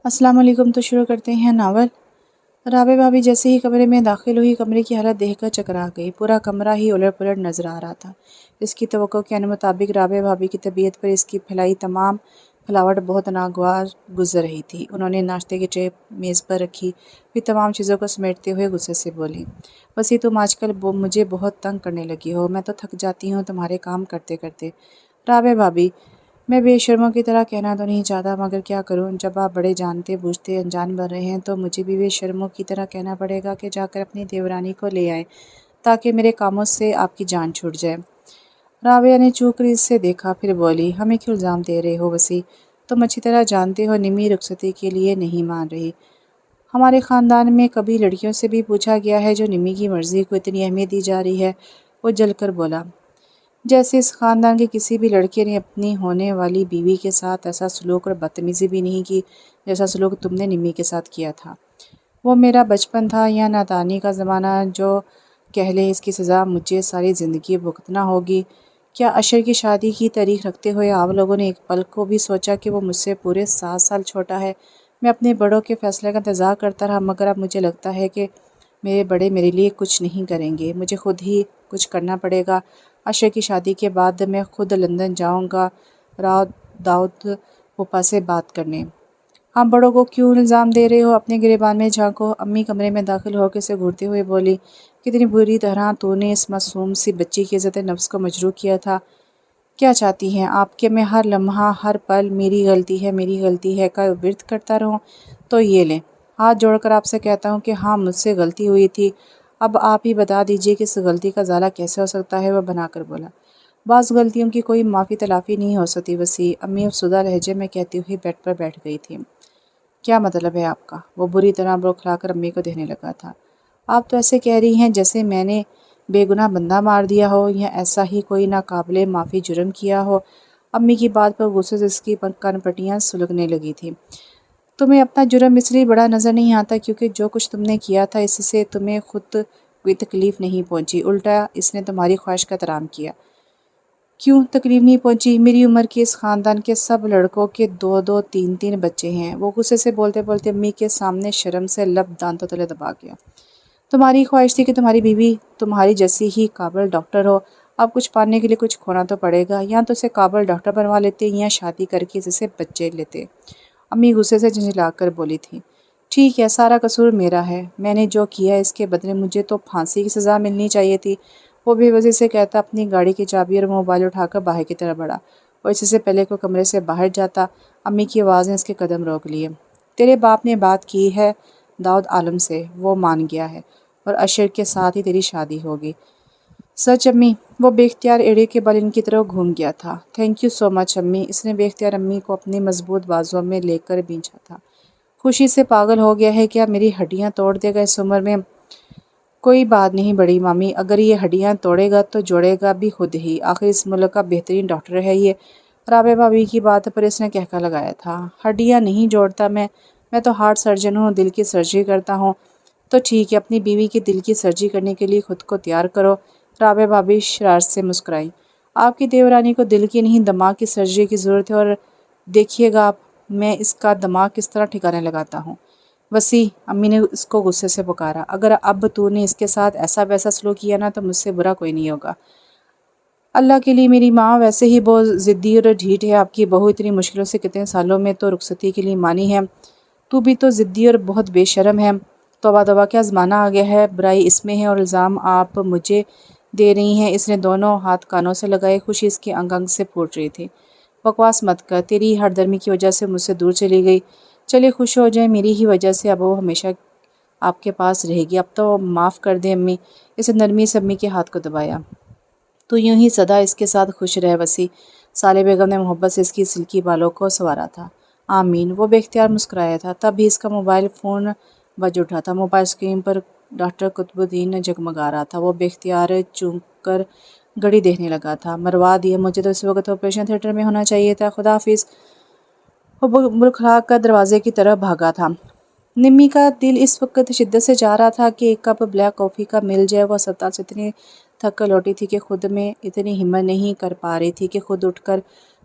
السلام علیکم۔ تو شروع کرتے ہیں ناول۔ رابع بھابی جیسے ہی کمرے میں داخل ہوئی، کمرے کی حالت دیکھ کر چکرا گئی۔ پورا کمرہ ہی الٹ پلٹ نظر آ رہا تھا۔ اس کی توقع کے مطابق رابع بھابی کی طبیعت پر اس کی پھیلائی تمام پھیلاوٹ بہت ناگوار گزر رہی تھی۔ انہوں نے ناشتے کی ٹرے میز پر رکھی، پھر تمام چیزوں کو سمیٹتے ہوئے غصے سے بولی، وسیع تم آج کل مجھے بہت تنگ کرنے لگی ہو، میں تو تھک جاتی ہوں تمہارے کام کرتے کرتے۔ رابع بھابی، میں بے شرموں کی طرح کہنا تو نہیں چاہتا، مگر کیا کروں، جب آپ بڑے جانتے بوجھتے انجان بن رہے ہیں تو مجھے بھی بے شرموں کی طرح کہنا پڑے گا کہ جا کر اپنی دیورانی کو لے آئیں تاکہ میرے کاموں سے آپ کی جان چھوٹ جائے۔ رابعہ نے چوک کر اس سے دیکھا، پھر بولی، ہمیں کیوں الزام دے رہے ہو وسیع؟ تم اچھی طرح جانتے ہو نمی رخصتی کے لیے نہیں مان رہی۔ ہمارے خاندان میں کبھی لڑکیوں سے بھی پوچھا گیا ہے جو نمی کی مرضی کو اتنی اہمیت دی جا رہی ہے؟ وہ جل کر بولا، جیسے اس خاندان کے کسی بھی لڑکے نے اپنی ہونے والی بیوی کے ساتھ ایسا سلوک اور بدتمیزی بھی نہیں کی جیسا سلوک تم نے نمی کے ساتھ کیا تھا۔ وہ میرا بچپن تھا یا نادانی کا زمانہ، جو کہہ لیں اس کی سزا مجھے ساری زندگی بھگتنا ہوگی۔ کیا اشر کی شادی کی تاریخ رکھتے ہوئے آپ لوگوں نے ایک پل کو بھی سوچا کہ وہ مجھ سے پورے 7 سال چھوٹا ہے؟ میں اپنے بڑوں کے فیصلے کا انتظار کرتا رہا، مگر اب مجھے لگتا ہے کہ میرے بڑے میرے لیے کچھ نہیں کریں گے، مجھے خود ہی کچھ کرنا پڑے گا۔ اشر کی شادی کے بعد میں خود لندن جاؤں گا راؤ داؤد پھوپھا سے بات کرنے۔ آپ بڑوں کو کیوں الزام دے رہے ہو؟ اپنے گریبان میں جھانکو۔ امی کمرے میں داخل ہو کے اسے گھورتے ہوئے بولی، کتنی بری طرح تو نے اس معصوم سی بچی کی عزت نفس کو مجروح کیا تھا۔ کیا چاہتی ہیں آپ کہ میں ہر لمحہ ہر پل میری غلطی ہے میری غلطی ہے کا ورد کرتا رہوں؟ تو یہ لیں، ہاتھ جوڑ کر آپ سے کہتا ہوں کہ ہاں مجھ سے غلطی ہوئی تھی، اب آپ ہی بتا دیجئے کہ اس غلطی کا ازالہ کیسے ہو سکتا ہے؟ وہ بنا کر بولا، بعض غلطیوں کی کوئی معافی تلافی نہیں ہو سکتی وسیع، امی افسردہ لہجے میں کہتی ہوئی بیڈ پر بیٹھ گئی تھی۔ کیا مطلب ہے آپ کا؟ وہ بری طرح بڑکھلا کر امی کو دیکھنے لگا تھا۔ آپ تو ایسے کہہ رہی ہیں جیسے میں نے بے گناہ بندہ مار دیا ہو یا ایسا ہی کوئی ناقابل معافی جرم کیا ہو۔ امی کی بات پر غصے سے اس کی کن پٹیاں سلگنے لگی تھیں۔ تمہیں اپنا جرم اس لیے بڑا نظر نہیں آتا کیونکہ جو کچھ تم نے کیا تھا اس سے تمہیں خود کوئی تکلیف نہیں پہنچی، الٹا اس نے تمہاری خواہش کا احترام کیا۔ کیوں تکلیف نہیں پہنچی؟ میری عمر کے اس خاندان کے سب لڑکوں کے 2 3 بچے ہیں۔ وہ غصے سے بولتے بولتے امی کے سامنے شرم سے لب دانتوں تلے دبا گیا۔ تمہاری خواہش تھی کہ تمہاری بیوی تمہاری جیسی ہی قابل ڈاکٹر ہو، اب کچھ پانے کے لیے کچھ کھونا تو پڑے گا، یا تو اسے قابل ڈاکٹر بنوا لیتے یا شادی کر کے اس سے بچے لیتے۔ امی غصے سے جھنجھلا کر بولی تھی، ٹھیک ہے سارا قصور میرا ہے، میں نے جو کیا اس کے بدلے مجھے تو پھانسی کی سزا ملنی چاہیے تھی۔ وہ بے بسی سے کہتا اپنی گاڑی کی چابی اور موبائل اٹھا کر باہر کی طرف بڑھا۔ اور اس سے پہلے کہ وہ کمرے سے باہر جاتا، امی کی آواز نے اس کے قدم روک لیے۔ تیرے باپ نے بات کی ہے داؤد عالم سے، وہ مان گیا ہے اور اشر کے ساتھ ہی تیری شادی ہوگی۔ سچ امی؟ وہ بے اختیار ایڑے کے بل ان کی طرف گھوم گیا تھا۔ تھینک یو سو مچ امی۔ اس نے بے اختیار امی کو اپنی مضبوط بازوؤں میں لے کر بھینچا تھا۔ خوشی سے پاگل ہو گیا ہے کیا؟ میری ہڈیاں توڑ دے گا اس عمر میں؟ کوئی بات نہیں بڑی مامی، اگر یہ ہڈیاں توڑے گا تو جوڑے گا بھی خود ہی، آخر اس ملک کا بہترین ڈاکٹر ہے یہ۔ رابع بھابی کی بات پر اس نے کہکا لگایا تھا، ہڈیاں نہیں جوڑتا میں تو ہارٹ سرجن ہوں، دل کی سرجری کرتا ہوں۔ تو ٹھیک ہے، اپنی بیوی کے دل کی سرجری کرنے کے لیے خود کو تیار کرو۔ رابع بھابی شرارت سے مسکرائی، آپ کی دیورانی کو دل کی نہیں دماغ کی سرجری کی ضرورت ہے، اور دیکھیے گا آپ میں اس کا دماغ کس طرح ٹھکانے لگاتا ہوں۔ وسیع، امی نے اس کو غصے سے پکارا، اگر اب تو نے اس کے ساتھ ایسا ویسا سلوک کیا نا تو مجھ سے برا کوئی نہیں ہوگا۔ اللہ کے لیے میری ماں ویسے ہی بہت ضدی اور ڈھیٹ ہے، آپ کی بہو اتنی مشکلوں سے کتنے سالوں میں تو رخصتی کے لیے مانی ہے، تو بھی تو ضدی اور بہت بے شرم ہے۔ توبہ توبہ، کیا زمانہ آ گیا ہے، برائی اس میں ہے اور الزام آپ مجھے دے رہی ہیں۔ اس نے دونوں ہاتھ کانوں سے لگائے، خوشی اس کے انگ انگ سے پھوٹ رہی تھی۔ بکواس مت کر، تیری ہر درمی کی وجہ سے مجھ سے دور چلی گئی، چلے خوش ہو جائیں، میری ہی وجہ سے اب وہ ہمیشہ آپ کے پاس رہے گی، اب تو معاف کر دیں امی۔ اسے نرمی سے امی کے ہاتھ کو دبایا۔ تو یوں ہی سدا اس کے ساتھ خوش رہ وسیع، صالح بیگم نے محبت سے اس کی سلکی بالوں کو سنوارا تھا۔ آمین۔ وہ بے اختیار مسکرایا تھا، تب بھی اس کا موبائل فون بج اٹھا تھا۔ موبائل اسکرین پر ڈاکٹر قطب الدین جگمگا رہا تھا۔ وہ بے اختیار چونک کر گھڑی دیکھنے لگا تھا۔ مروا دیا، مجھے تو اس وقت آپریشن تھیٹر میں ہونا چاہیے تھا، خدا حافظ۔ وہ بڑکھلا کر دروازے کی طرف بھاگا تھا۔ نمی کا دل اس وقت شدت سے چاہ رہا تھا کہ ایک کپ بلیک کافی کا مل جائے۔ وہ اسپتال سے اتنی تھک کر لوٹی تھی کہ خود میں اتنی ہمت نہیں کر پا رہی تھی کہ خود اٹھ کر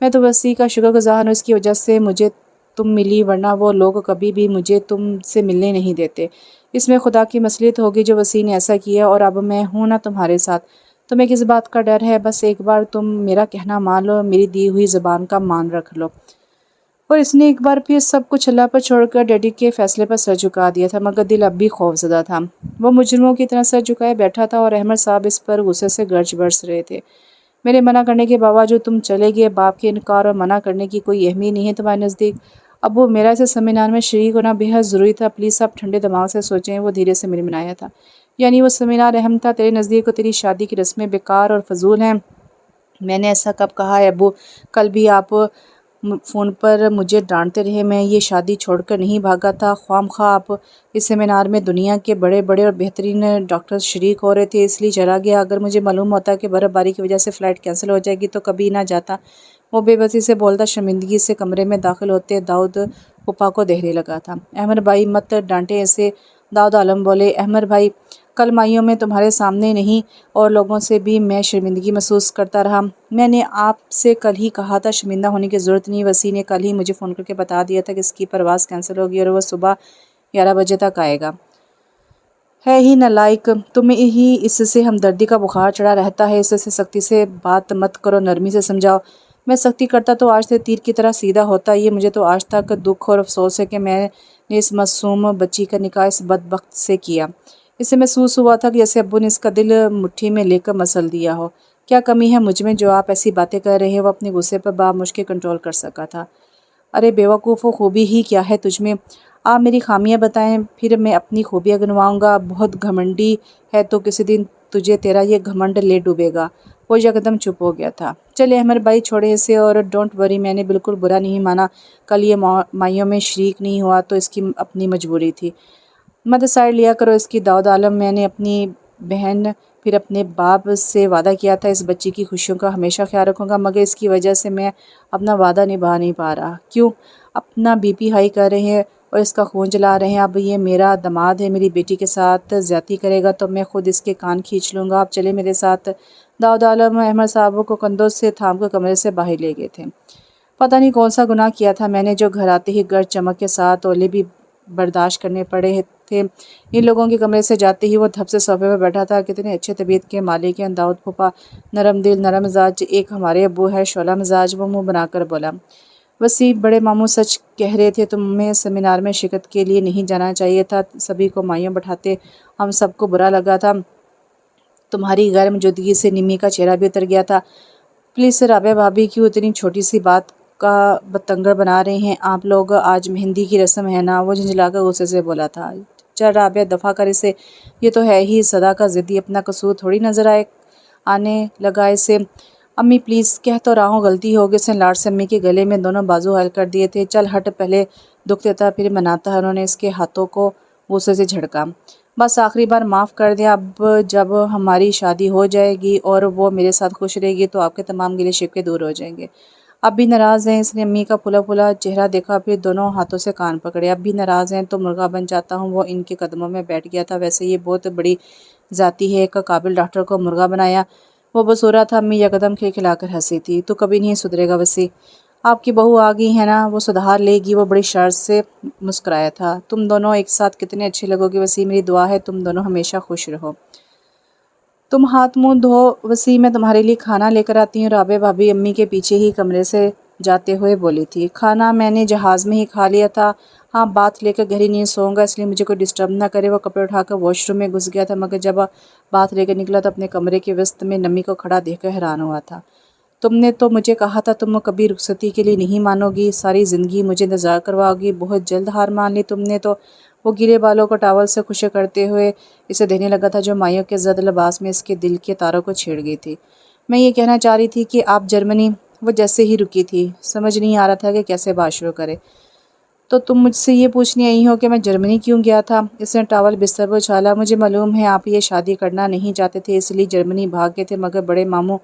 میں تو وسیع کا شکر گزار ہوں، اس کی وجہ سے مجھے تم ملی، ورنہ وہ لوگ کبھی بھی مجھے تم سے ملنے نہیں دیتے۔ اس میں خدا کی مصلحت ہوگی جو وسیع نے ایسا کیا، اور اب میں ہوں نا تمہارے ساتھ۔ تمہیں کس بات کا ڈر ہے؟ بس ایک بار تم میرا کہنا مان لو، میری دی ہوئی زبان کا مان رکھ لو۔ اور اس نے ایک بار پھر سب کچھ اللہ پر چھوڑ کر ڈیڈی کے فیصلے پر سر جھکا دیا تھا، مگر دل اب بھی خوف زدہ تھا۔ وہ مجرموں کی طرح سر جھکائے بیٹھا تھا، اور احمد صاحب اس پر غصے سے گرج برس رہے تھے۔ میرے منع کرنے کے باوجود تم چلے گئے۔ باپ کے انکار اور منع کرنے کی کوئی اہمیت نہیں ہے تمہارے نزدیک؟ ابو، میرا اسے سیمینار میں شریک ہونا بے حد ضروری تھا، پلیز آپ ٹھنڈے دماغ سے سوچیں۔ وہ دھیرے سے منمنایا تھا۔ یعنی وہ سیمینار اہم تھا؟ تیرے نزدیک تو تیری شادی کی رسمیں بیکار اور فضول ہیں؟ میں نے ایسا کب کہا ہے ابو؟ کل بھی آپ فون پر مجھے ڈانٹتے رہے۔ میں یہ شادی چھوڑ کر نہیں بھاگا تھا، خواہ مخواہ آپ اس سیمینار میں دنیا کے بڑے بڑے اور بہترین ڈاکٹرز شریک ہو رہے تھے، اس لیے چلا گیا۔ اگر مجھے معلوم ہوتا کہ برف باری کی وجہ سے فلائٹ کینسل ہو جائے گی تو کبھی نہ جاتا۔ وہ بے بسی سے بولتا شرمندگی سے کمرے میں داخل ہوتے داؤد پھوپھا کو دیکھنے لگا تھا۔ احمد بھائی مت ڈانٹیں اسے، داؤد عالم بولے۔ احمد بھائی، کل مائیوں میں تمہارے سامنے نہیں اور لوگوں سے بھی میں شرمندگی محسوس کرتا رہا۔ میں نے آپ سے کل ہی کہا تھا شرمندہ ہونے کی ضرورت نہیں۔ وسیع نے کل ہی مجھے فون کر کے بتا دیا تھا کہ اس کی پرواز کینسل ہوگی اور وہ صبح 11 بجے تک آئے گا۔ ہے ہی نالائق، تمہیں ہی اس سے ہمدردی کا بخار چڑھا رہتا ہے۔ اس سے سختی سے بات مت کرو، نرمی سے سمجھاؤ۔ میں سختی کرتا تو آج سے تیر کی طرح سیدھا ہوتا۔ یہ مجھے تو آج تک دکھ اور افسوس ہے کہ میں نے اس معصوم بچی کا نکاح اس بدبخت سے کیا۔ اسے محسوس ہوا تھا کہ جیسے ابو نے اس کا دل مٹھی میں لے کر مسل دیا ہو۔ کیا کمی ہے مجھ میں جو آپ ایسی باتیں کر رہے ہیں؟ وہ اپنے غصے پر بامشکل کنٹرول کر سکا تھا۔ ارے بیوقوف، خوبی ہی کیا ہے تجھ میں؟ آپ میری خامیاں بتائیں، پھر میں اپنی خوبیاں گنواؤں گا۔ بہت گھمنڈی ہے تو کسی دن تجھے تیرا یہ گھمنڈ لے ڈوبے گا۔ وہ یکدم چپ ہو گیا تھا۔ چلے احمد بھائی، چھوڑے اسے، اور ڈونٹ وری، میں نے بالکل برا نہیں مانا۔ کل یہ مائیوں میں شریک نہیں ہوا تو اس کی اپنی مجبوری تھی۔ مت سائڈ لیا کرو اس کی داؤد عالم۔ میں نے اپنی بہن پھر اپنے باپ سے وعدہ کیا تھا اس بچی کی خوشیوں کا ہمیشہ خیال رکھوں گا، مگر اس کی وجہ سے میں اپنا وعدہ نبھا نہیں پا رہا۔ کیوں؟ اپنا بی پی ہائی کر رہے ہیں اور اس کا خون جلا رہے ہیں۔ اب یہ میرا داماد ہے، میری بیٹی کے ساتھ زیادتی کرے گا تو میں خود اس کے کان کھینچ لوں گا۔ آپ چلے میرے ساتھ۔ داؤد عالم احمد صاحب کو کندھوں سے تھام کر کمرے سے باہر لے گئے تھے۔ پتہ نہیں کون سا گناہ کیا تھا میں نے، جو گھر آتے ہی گرج چمک کے ساتھ اولے بھی برداشت کرنے پڑے تھے۔ ان لوگوں کے کمرے سے جاتے ہی وہ دھپ سے صوفے پر بیٹھا تھا۔ کتنے اچھے طبیعت کے مالک ہیں داؤد پھوپھا، نرم دل، نرم مزاج، ایک ہمارے ابو ہے شعلہ مزاج۔ وہ منہ بنا کر بولا۔ وسیع، بڑے ماموں سچ کہہ رہے تھے، تمہیں سیمینار میں شرکت کے لیے نہیں جانا چاہیے تھا۔ سبھی کو مائیوں بٹھاتے ہم سب کو برا لگا تھا۔ تمہاری غیر موجودگی سے نمی کا چہرہ بھی اتر گیا تھا۔ پلیز رابعہ بھابی، کیوں اتنی چھوٹی سی بات کا بتنگڑ بنا رہے ہیں آپ لوگ؟ آج مہندی کی رسم ہے نا؟ وہ جھنجھلا کر غصے سے بولا تھا۔ چل رابعہ، دفع کر اسے، یہ تو ہے ہی صدا کا ضدی، اپنا قصور تھوڑی نظر آنے لگا اسے۔ امی پلیز، کہہ تو رہا ہوں غلطی ہوگی۔ اس نے لاڈ سے امی کے گلے میں دونوں بازو حل کر دیے تھے۔ چل ہٹ، پہلے دکھ دیتا پھر مناتا ہے۔ انہوں نے اس کے ہاتھوں کو غصے سے جھڑکا۔ بس آخری بار معاف کر دیں۔ اب جب ہماری شادی ہو جائے گی اور وہ میرے ساتھ خوش رہے گی تو آپ کے تمام گلے شکوے دور ہو جائیں گے۔ اب بھی ناراض ہیں؟ اس نے امی کا پھلا پھلا چہرہ دیکھا، پھر دونوں ہاتھوں سے کان پکڑے۔ اب بھی ناراض ہیں تو مرغا بن جاتا ہوں۔ وہ ان کے قدموں میں بیٹھ گیا تھا۔ ویسے یہ بہت بڑی ذاتی ہے، ایک قابل ڈاکٹر کو مرغا بنایا۔ وہ بس ہو رہا تھا۔ امی یکدم کھلکھلا کر ہنسی تھی۔ تو کبھی نہیں سدھرے گا وسیع؟ آپ کی بہو آ گئی ہے نا، وہ سدھار لے گی۔ وہ بڑی شرط سے مسکرایا تھا۔ تم دونوں ایک ساتھ کتنے اچھے لگو گے وسیع، میری دعا ہے تم دونوں ہمیشہ خوش رہو۔ تم ہاتھ منہ دھو وسیع، میں تمہارے لیے کھانا لے کر آتی ہوں۔ رابعہ بھابی امی کے پیچھے ہی کمرے سے جاتے ہوئے بولی تھی۔ کھانا میں نے جہاز میں ہی کھا لیا تھا۔ ہاں، بات لے کر گہری نیند سوؤں گا، اس لیے مجھے کوئی ڈسٹرب نہ کرے۔ وہ کپڑے اٹھا کر واش روم میں گھس گیا تھا، مگر جب بات لے کر نکلا تو اپنے کمرے کے وسط میں نمی کو کھڑا دیکھ کر حیران ہوا تھا۔ تم نے تو مجھے کہا تھا تم کبھی رخصتی کے لیے نہیں مانو گی، ساری زندگی مجھے انتظار کرواؤ گی، بہت جلد ہار مان لی تم نے تو۔ وہ گیلے بالوں کو ٹاول سے خشک کرتے ہوئے اسے دینے لگا تھا، جو مائیوں کے زرد لباس میں اس کے دل کے تاروں کو چھیڑ گئی تھی۔ میں یہ کہنا چاہ رہی تھی کہ آپ جرمنی، وہ جیسے ہی رکی تھی، سمجھ نہیں آ رہا تھا کہ کیسے بات شروع کرے۔ تو تم مجھ سے یہ پوچھنے آئی ہو کہ میں جرمنی کیوں گیا تھا؟ اس نے ٹاول بستر پر اچھالا۔ مجھے معلوم ہے آپ یہ شادی کرنا نہیں چاہتے تھے، اس لیے جرمنی بھاگ گئے تھے، مگر بڑے ماموں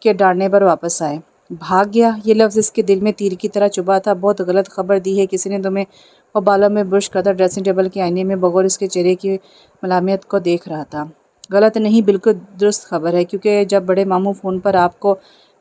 کے ڈانٹنے پر واپس آئے۔ بھاگ گیا؟ یہ لفظ اس کے دل میں تیر کی طرح چبھا تھا۔ بہت غلط خبر دی ہے کسی نے تمہیں۔ وہ بالوں میں برش کرتا ڈریسنگ ٹیبل کے آئینے میں بغور اس کے چہرے کی ملامت کو دیکھ رہا تھا۔ غلط نہیں، بالکل درست خبر ہے، کیونکہ جب بڑے ماموں فون پر آپ کو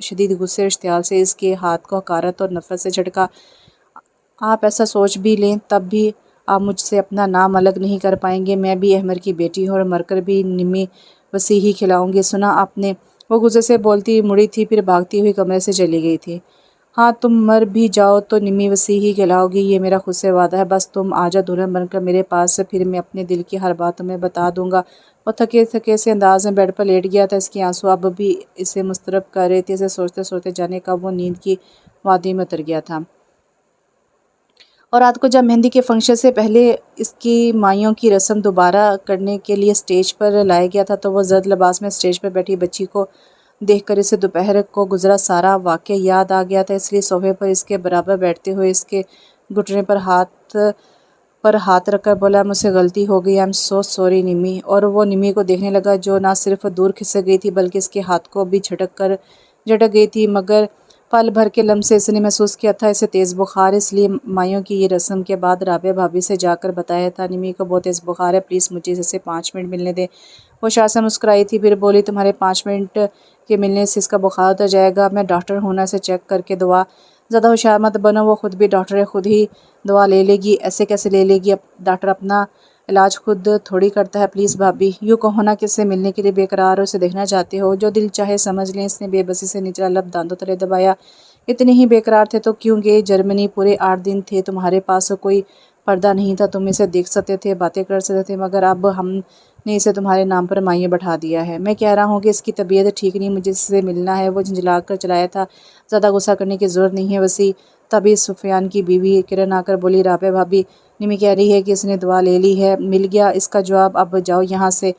شدید غصے اور اشتعال سے اس کے ہاتھ کو حقارت اور نفرت سے جھٹکا۔ آپ ایسا سوچ بھی لیں تب بھی آپ مجھ سے اپنا نام الگ نہیں کر پائیں گے۔ میں بھی احمر کی بیٹی ہوں اور مر کر بھی نمی وسیع ہی کھلاؤں گی، سنا آپ نے؟ وہ غصے سے بولتی مڑی تھی، پھر بھاگتی ہوئی کمرے سے چلی گئی تھی۔ ہاں تم مر بھی جاؤ تو نمی وسیع ہی کھلاؤ گی، یہ میرا خود سے وعدہ ہے۔ بس تم آ جاؤ دلہن بن کر میرے پاس، پھر میں اپنے دل کی ہر بات تمہیں بتا دوں گا۔ وہ تھکے تھکے سے انداز میں بیڈ پر لیٹ گیا تھا، اس کے آنسو اب بھی اسے مضطرب کر رہے تھے۔ اسے سوچتے سوچتے جانے کا وہ نیند کی وادی میں اتر گیا تھا۔ اور رات کو جب مہندی کے فنکشن سے پہلے اس کی مائیوں کی رسم دوبارہ کرنے کے لیے اسٹیج پر لایا گیا تھا تو وہ زرد لباس میں اسٹیج پر بیٹھی بچی کو دیکھ کر اسے دوپہر کو گزرا سارا واقعہ یاد آ گیا تھا، اس لیے صوفے پر اس کے برابر بیٹھتے ہوئے اس کے گھٹنے پر ہاتھ رکھ کر بولا، مجھ سے غلطی ہو گئی، آئی ایم سو سوری نمی۔ اور وہ نمی کو دیکھنے لگا جو نہ صرف دور کھسک گئی تھی بلکہ اس کے ہاتھ کو بھی جھٹک گئی تھی، مگر پل بھر کے لمح سے اس نے محسوس کیا تھا اسے تیز بخار، اس لیے مائیوں کی یہ رسم کے بعد رابعہ بھابھی سے جا کر بتایا تھا، نمی کو بہت تیز بخار ہے، پلیز مجھے اس سے 5 منٹ ملنے دیں۔ وہ شاہ سے مسکرائی تھی، پھر بولی، تمہارے 5 منٹ کے ملنے سے اس کا بخار اتر جائے گا، میں ڈاکٹر ہوں نا، اسے چیک کر کے دوا۔ زیادہ ہوشیار مت بنو، وہ خود بھی ڈاکٹر ہے، خود ہی دوا لے لے گی۔ ایسے کیسے لے لے گی؟ ڈاکٹر اپنا علاج خود تھوڑی کرتا ہے، پلیز بھابھی یوں کہو نا کہ اس سے ملنے کے لیے بے قرار ہو، اسے دیکھنا چاہتے ہو، جو دل چاہے سمجھ لیں۔ اس نے بے بسی سے نچلا لب دانتوں تلے دبایا، اتنے ہی بے قرار تھے تو کیوں گئے جرمنی؟ پورے 8 دن تھے، تمہارے پاس کوئی پردہ نہیں تھا، تم اسے دیکھ سکتے تھے، باتیں کر سکتے تھے، مگر اب ہم نے اسے تمہارے نام پر مائیں بٹھا دیا ہے۔ میں کہہ رہا ہوں کہ اس کی طبیعت ٹھیک نہیں، مجھے اس سے ملنا ہے۔ وہ جھنجھلا کر چلایا تھا، زیادہ غصہ کرنے کی ضرورت نہیں ہے وسیع۔ تبھی سفیان کی بیوی کرن آ کر بولی، رابعہ بھابھی، نمی کہہ رہی ہے کہ اس نے دوا لے لی ہے، مل گیا اس کا جواب، اب جاؤ یہاں سے۔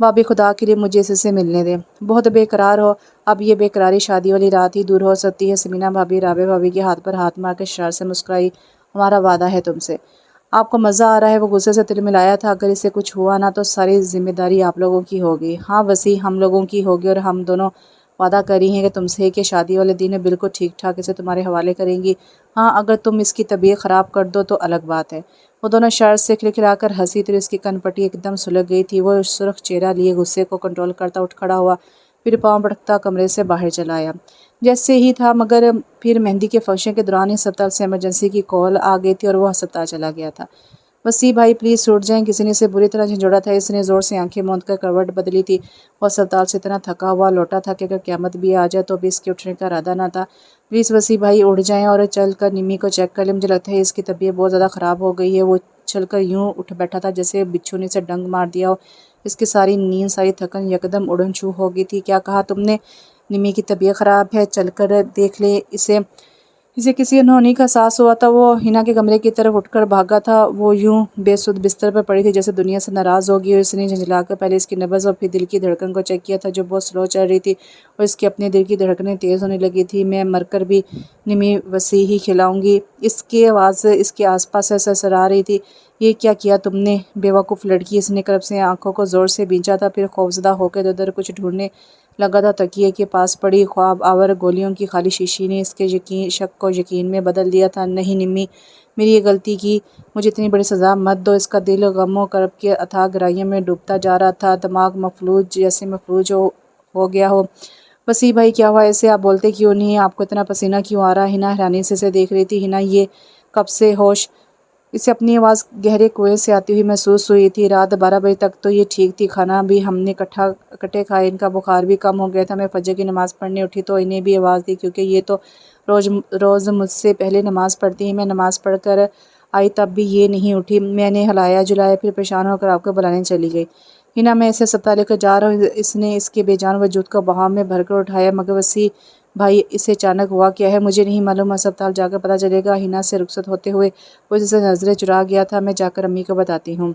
بھابھی خدا کے لیے مجھے اس سے ملنے دیں۔ بہت بے قرار ہو، اب یہ بے قراری شادی والی رات ہی دور ہو سکتی ہے۔ سمینا بھابھی رابعہ بھابھی کے ہاتھ پر ہاتھ مار کے شرار سے مسکرائی، ہمارا وعدہ ہے تم سے۔ آپ کو مزہ آ رہا ہے؟ وہ غصے سے تلملایا تھا، اگر اسے کچھ ہوا نا تو ساری ذمہ داری آپ لوگوں کی ہوگی۔ ہاں وسیع، ہم لوگوں کی ہوگی، اور ہم دونوں وعدہ کر رہی ہیں کہ تم سے کہ شادی والے دن بالکل ٹھیک ٹھاک اسے تمہارے حوالے کریں گی۔ ہاں اگر تم اس کی طبیعت خراب کر دو تو الگ بات ہے۔ وہ دونوں شرارت سے کھلکھلا کر ہنسی تو اس کی کن پٹی ایک دم سلگ گئی تھی۔ وہ سرخ چہرہ لیے غصے کو کنٹرول کرتا اٹھ کھڑا ہوا، پھر پاؤں پٹکتا کمرے سے باہر چلا آیا جیسے ہی تھا، مگر پھر مہندی کے فنکشن کے دوران ہی ہسپتال سے ایمرجنسی کی کال آ گئی تھی اور وہ ہسپتال چلا گیا تھا۔ وسیع بھائی پلیز اٹھ جائیں، کسی نے اسے بری طرح جھنجھوڑا تھا، اس نے زور سے آنکھیں موند کر کروٹ بدلی تھی۔ وہ ہسپتال سے اتنا تھکا ہوا لوٹا تھا کہ اگر قیامت بھی آ جائے تو بھی اس کے اٹھنے کا ارادہ نہ تھا۔ پلیز وسیع بھائی اٹھ جائیں اور چل کر نمی کو چیک کر لیں، مجھے لگتا ہے اس کی طبیعت بہت زیادہ خراب ہو گئی ہے۔ وہ چل کر یوں اٹھ بیٹھا تھا جیسے بچھو نے اسے ڈنگ مار دیا ہو، اس کی ساری نیند ساری تھکن یکدم اڑن چھو ہو گئی تھی۔ کیا کہا تم نے؟ نمی کی طبیعت خراب ہے، چل کر دیکھ لے اسے کسی انہونی کا احساس ہوا تھا۔ وہ ہنا کے کمرے کی طرف اٹھ کر بھاگا تھا، وہ یوں بے سود بستر پر پڑی تھی جیسے دنیا سے ناراض ہوگی، اور اس نے جھنجھلا کر پہلے اس کی نبض اور پھر دل کی دھڑکن کو چیک کیا تھا جو بہت سلو چل رہی تھی، اور اس کی اپنے دل کی دھڑکنیں تیز ہونے لگی تھی۔ میں مر کر بھی نمی وسیع ہی کھلاؤں گی، اس کی آواز اس کے آس پاس سے سرسرا رہی تھی۔ یہ کیا کیا تم نے بے وقوف لڑکی؟ اس نے کلب سے آنکھوں کو زور سے بینچا تھا، پھر خوفزدہ ہو کے ادھر ادھر کچھ ڈھونڈنے لگا تھا۔ تکیے کے پاس پڑی خواب آور گولیوں کی خالی شیشی نے اس کے شک کو یقین میں بدل دیا تھا۔ نہیں نمی، میری یہ غلطی کی، مجھے اتنی بڑی سزا مت دو۔ اس کا دل غم و کرب کے اتھاہ گہرائیوں میں ڈوبتا جا رہا تھا، دماغ مفلوج جیسے مفلوج ہو گیا ہو۔ وسیع بھائی کیا ہوا ایسے؟ آپ بولتے کیوں نہیں؟ آپ کو اتنا پسینہ کیوں آ رہا ہے؟ ہنا حیرانی سے اسے دیکھ رہی تھی۔ ہنا یہ کب سے ہوش؟ اسے اپنی آواز گہرے کنویں سے آتی ہوئی محسوس ہوئی تھی۔ رات 12 بجے تک تو یہ ٹھیک تھی، کھانا بھی ہم نے اکٹھے کھائے، ان کا بخار بھی کم ہو گیا تھا۔ میں فجر کی نماز پڑھنے اٹھی تو انہیں بھی آواز دی کیونکہ یہ تو روز مجھ سے پہلے نماز پڑھتی ہیں۔ میں نماز پڑھ کر آئی تب بھی یہ نہیں اٹھی، میں نے ہلایا جلایا، پھر پریشان ہو کر آپ کو بلانے چلی گئی۔ ہنا میں اسے ہسپتال لے کر جا رہا ہوں۔ اس نے اس کے بے جان وجود کو بہاؤ میں بھر کر اٹھایا، مگر وسیع بھائی اسے اچانک ہوا کیا ہے؟ مجھے نہیں معلوم، ہسپتال جا کر پتہ چلے گا۔ ہنا سے رخصت ہوتے ہوئے وہ اسے نظریں چرا گیا تھا، میں جا کر امی کو بتاتی ہوں۔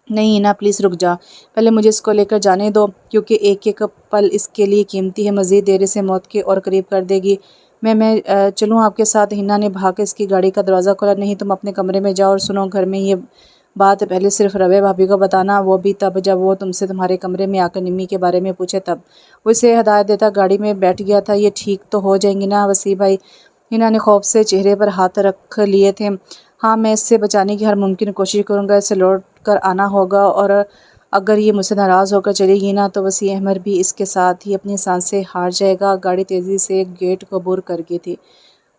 نہیں ہنا پلیز رک جا، پہلے مجھے اس کو لے کر جانے دو، کیونکہ ایک ایک پل اس کے لیے قیمتی ہے، مزید دیر اسے موت کے اور قریب کر دے گی۔ میں چلوں آپ کے ساتھ؟ ہنا نے بھاگ کر اس کی گاڑی کا دروازہ کھولا۔ نہیں تم اپنے کمرے میں جاؤ، اور سنو گھر میں یہ بات پہلے صرف رابعہ بھابھی کو بتانا، وہ بھی تب جب وہ تم سے تمہارے کمرے میں آ کر نمی کے بارے میں پوچھے تب۔ وہ اسے ہدایت دیتا گاڑی میں بیٹھ گیا تھا۔ یہ ٹھیک تو ہو جائیں گی نا وسیع بھائی؟ ہنا نے خوف سے چہرے پر ہاتھ رکھ لیے تھے۔ ہاں میں اس سے بچانے کی ہر ممکن کوشش کروں گا، اسے لوٹ کر آنا ہوگا، اور اگر یہ مجھ سے ناراض ہو کر چلے گی نا تو وسیع احمد بھی اس کے ساتھ ہی اپنی سانسیں ہار جائے گا۔ گاڑی تیزی سے گیٹ کو عبور کر گئی تھی۔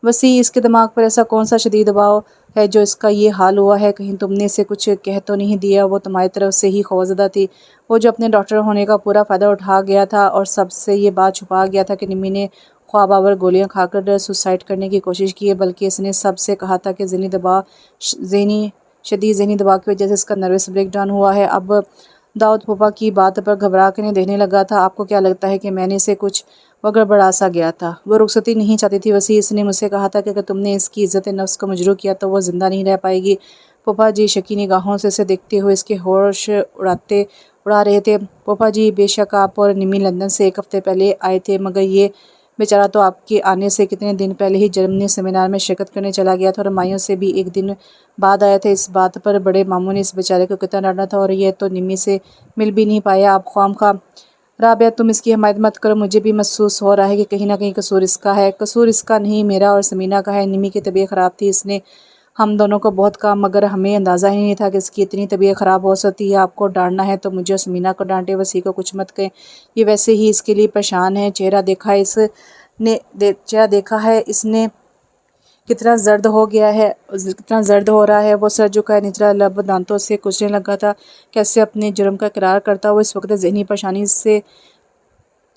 وسیع، اس کے دماغ پر ایسا کون سا شدید دباؤ ہے جو اس کا یہ حال ہوا ہے؟ کہیں تم نے اسے کچھ کہہ تو نہیں دیا؟ وہ تمہاری طرف سے ہی خوفزدہ تھی۔ وہ جو اپنے ڈاکٹر ہونے کا پورا فائدہ اٹھا گیا تھا اور سب سے یہ بات چھپا گیا تھا کہ نمی نے خواب آور گولیاں کھا کر سوسائڈ کرنے کی کوشش کی ہے، بلکہ اس نے سب سے کہا تھا کہ شدید ذہنی دباؤ کی وجہ سے اس کا نروس بریک ڈاؤن ہوا ہے۔ اب داؤد پھوپھا کی بات پر گھبرا کر دیکھنے لگا تھا۔ آپ کو کیا لگتا ہے کہ میں نے اسے کچھ وہ گڑبڑا سا گیا تھا؟ وہ رخصتی نہیں چاہتی تھی وسیع۔ اس نے مجھ سے کہا تھا کہ اگر تم نے اس کی عزت نفس کو مجروح کیا تو وہ زندہ نہیں رہ پائے گی۔ پھوپھا جی شکی نگاہوں سے اسے دیکھتے ہوئے اس کے ہوش اڑا رہے تھے۔ پھوپھا جی، بے شک آپ اور نمی لندن سے 1 ہفتے پہلے آئے تھے، مگر یہ بیچارہ تو آپ کے آنے سے کتنے دن پہلے ہی جرمنی سیمینار میں شرکت کرنے چلا گیا تھا اور مائیوں سے بھی 1 دن بعد آیا تھا۔ اس بات پر بڑے ماموں نے اس بیچارے کو کتنا ڈانٹا تھا، اور یہ تو نمی سے مل بھی نہیں پایا۔ آپ خواہ رابعہ، تم اس کی حمایت مت کرو۔ مجھے بھی محسوس ہو رہا ہے کہ کہیں نہ کہیں قصور اس کا ہے۔ قصور اس کا نہیں، میرا اور سمینہ کا ہے۔ نمی کی طبیعت خراب تھی، اس نے ہم دونوں کو بہت کہا، مگر ہمیں اندازہ ہی نہیں تھا کہ اس کی اتنی طبیعت خراب ہو سکتی ہے۔ آپ کو ڈانٹنا ہے تو مجھے اور سمینہ کو ڈانٹے، وسیع کو کچھ مت کہیں۔ یہ ویسے ہی اس کے لیے پریشان ہے۔ چہرہ دیکھا ہے اس نے کتنا زرد ہو رہا ہے۔ وہ سر جھکائے نچلا لب دانتوں سے کچلنے لگا تھا۔ کیسے اپنے جرم کا اقرار کرتا؟ وہ اس وقت ذہنی پریشانی سے